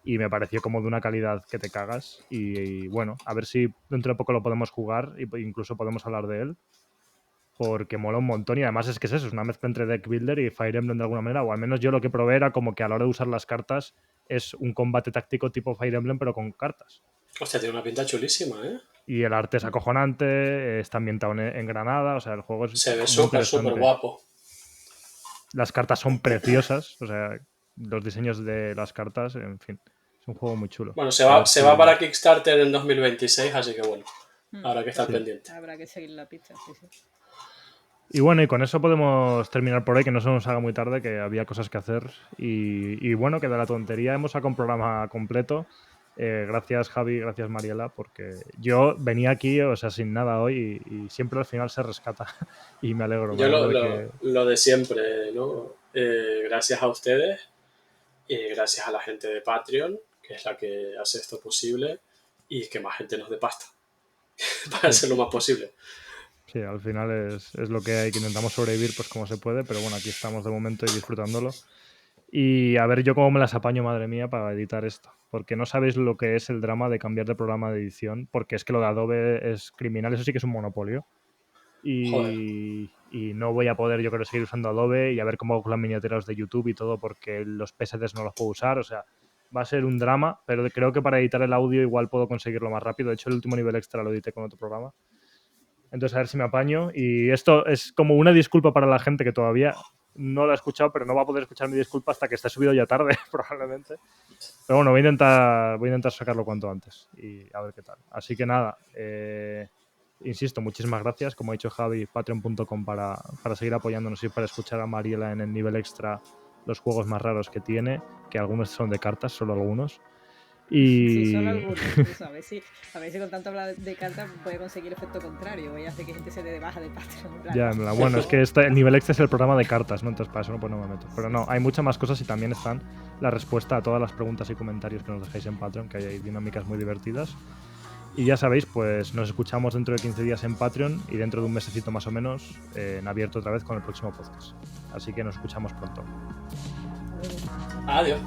y me pareció como de una calidad que te cagas. Y bueno, a ver si dentro de poco lo podemos jugar e incluso podemos hablar de él, porque mola un montón. Y además es que es eso, es una mezcla entre Deck Builder y Fire Emblem de alguna manera, o al menos yo lo que probé era como que a la hora de usar las cartas es un combate táctico tipo Fire Emblem pero con cartas. Hostia, tiene una pinta chulísima, ¿eh? Y el arte es acojonante, está ambientado en Granada, o sea, el juego es Se ve muy súper interesante. guapo. Las cartas son preciosas, o sea, los diseños de las cartas, en fin, es un juego muy chulo. Bueno, se va para Kickstarter en 2026, así que bueno, habrá que estar pendiente. Habrá que seguir la pista, sí. Y bueno, y con eso podemos terminar por hoy, que no se nos haga muy tarde, que había cosas que hacer. Y bueno, que de la tontería hemos sacado un programa completo. Gracias, Javi, gracias, Mariela, porque yo venía aquí, o sea, sin nada hoy y siempre al final se rescata y me alegro. Yo lo de siempre, ¿no? Gracias a ustedes y gracias a la gente de Patreon, que es la que hace esto posible, y que más gente nos dé pasta para hacer lo más posible. Sí, al final es lo que hay, que intentamos sobrevivir pues como se puede, pero bueno, aquí estamos de momento y disfrutándolo. Y a ver yo cómo me las apaño, madre mía, para editar esto. Porque no sabéis lo que es el drama de cambiar de programa de edición, porque es que lo de Adobe es criminal, eso sí que es un monopolio. Y no voy a poder, yo creo, seguir usando Adobe y a ver cómo hago con las miniaturas de YouTube y todo, porque los PSDs no los puedo usar, o sea, va a ser un drama, pero creo que para editar el audio igual puedo conseguirlo más rápido. De hecho, el último nivel extra lo edité con otro programa. Entonces, a ver si me apaño. Y esto es como una disculpa para la gente que todavía no lo ha escuchado, pero no va a poder escuchar mi disculpa hasta que esté subido ya tarde, probablemente. Pero bueno, voy a intentar sacarlo cuanto antes y a ver qué tal. Así que nada, insisto, muchísimas gracias. Como ha dicho Javi, patreon.com para seguir apoyándonos y para escuchar a Mariela en el nivel extra los juegos más raros que tiene, que algunos son de cartas, solo algunos. Sí, solo algunos, incluso. A ver si con tanto hablar de cartas puede conseguir efecto contrario. Voy a hacer que gente se dé de baja de Patreon. Ya, bueno, es que el nivel extra es el programa de cartas, ¿no? Entonces para eso pues no me meto. Pero no, hay muchas más cosas y también están la respuesta a todas las preguntas y comentarios que nos dejáis en Patreon, que hay dinámicas muy divertidas. Y ya sabéis, pues nos escuchamos dentro de 15 días en Patreon y dentro de un mesecito más o menos en abierto otra vez con el próximo podcast. Así que nos escuchamos pronto. Adiós.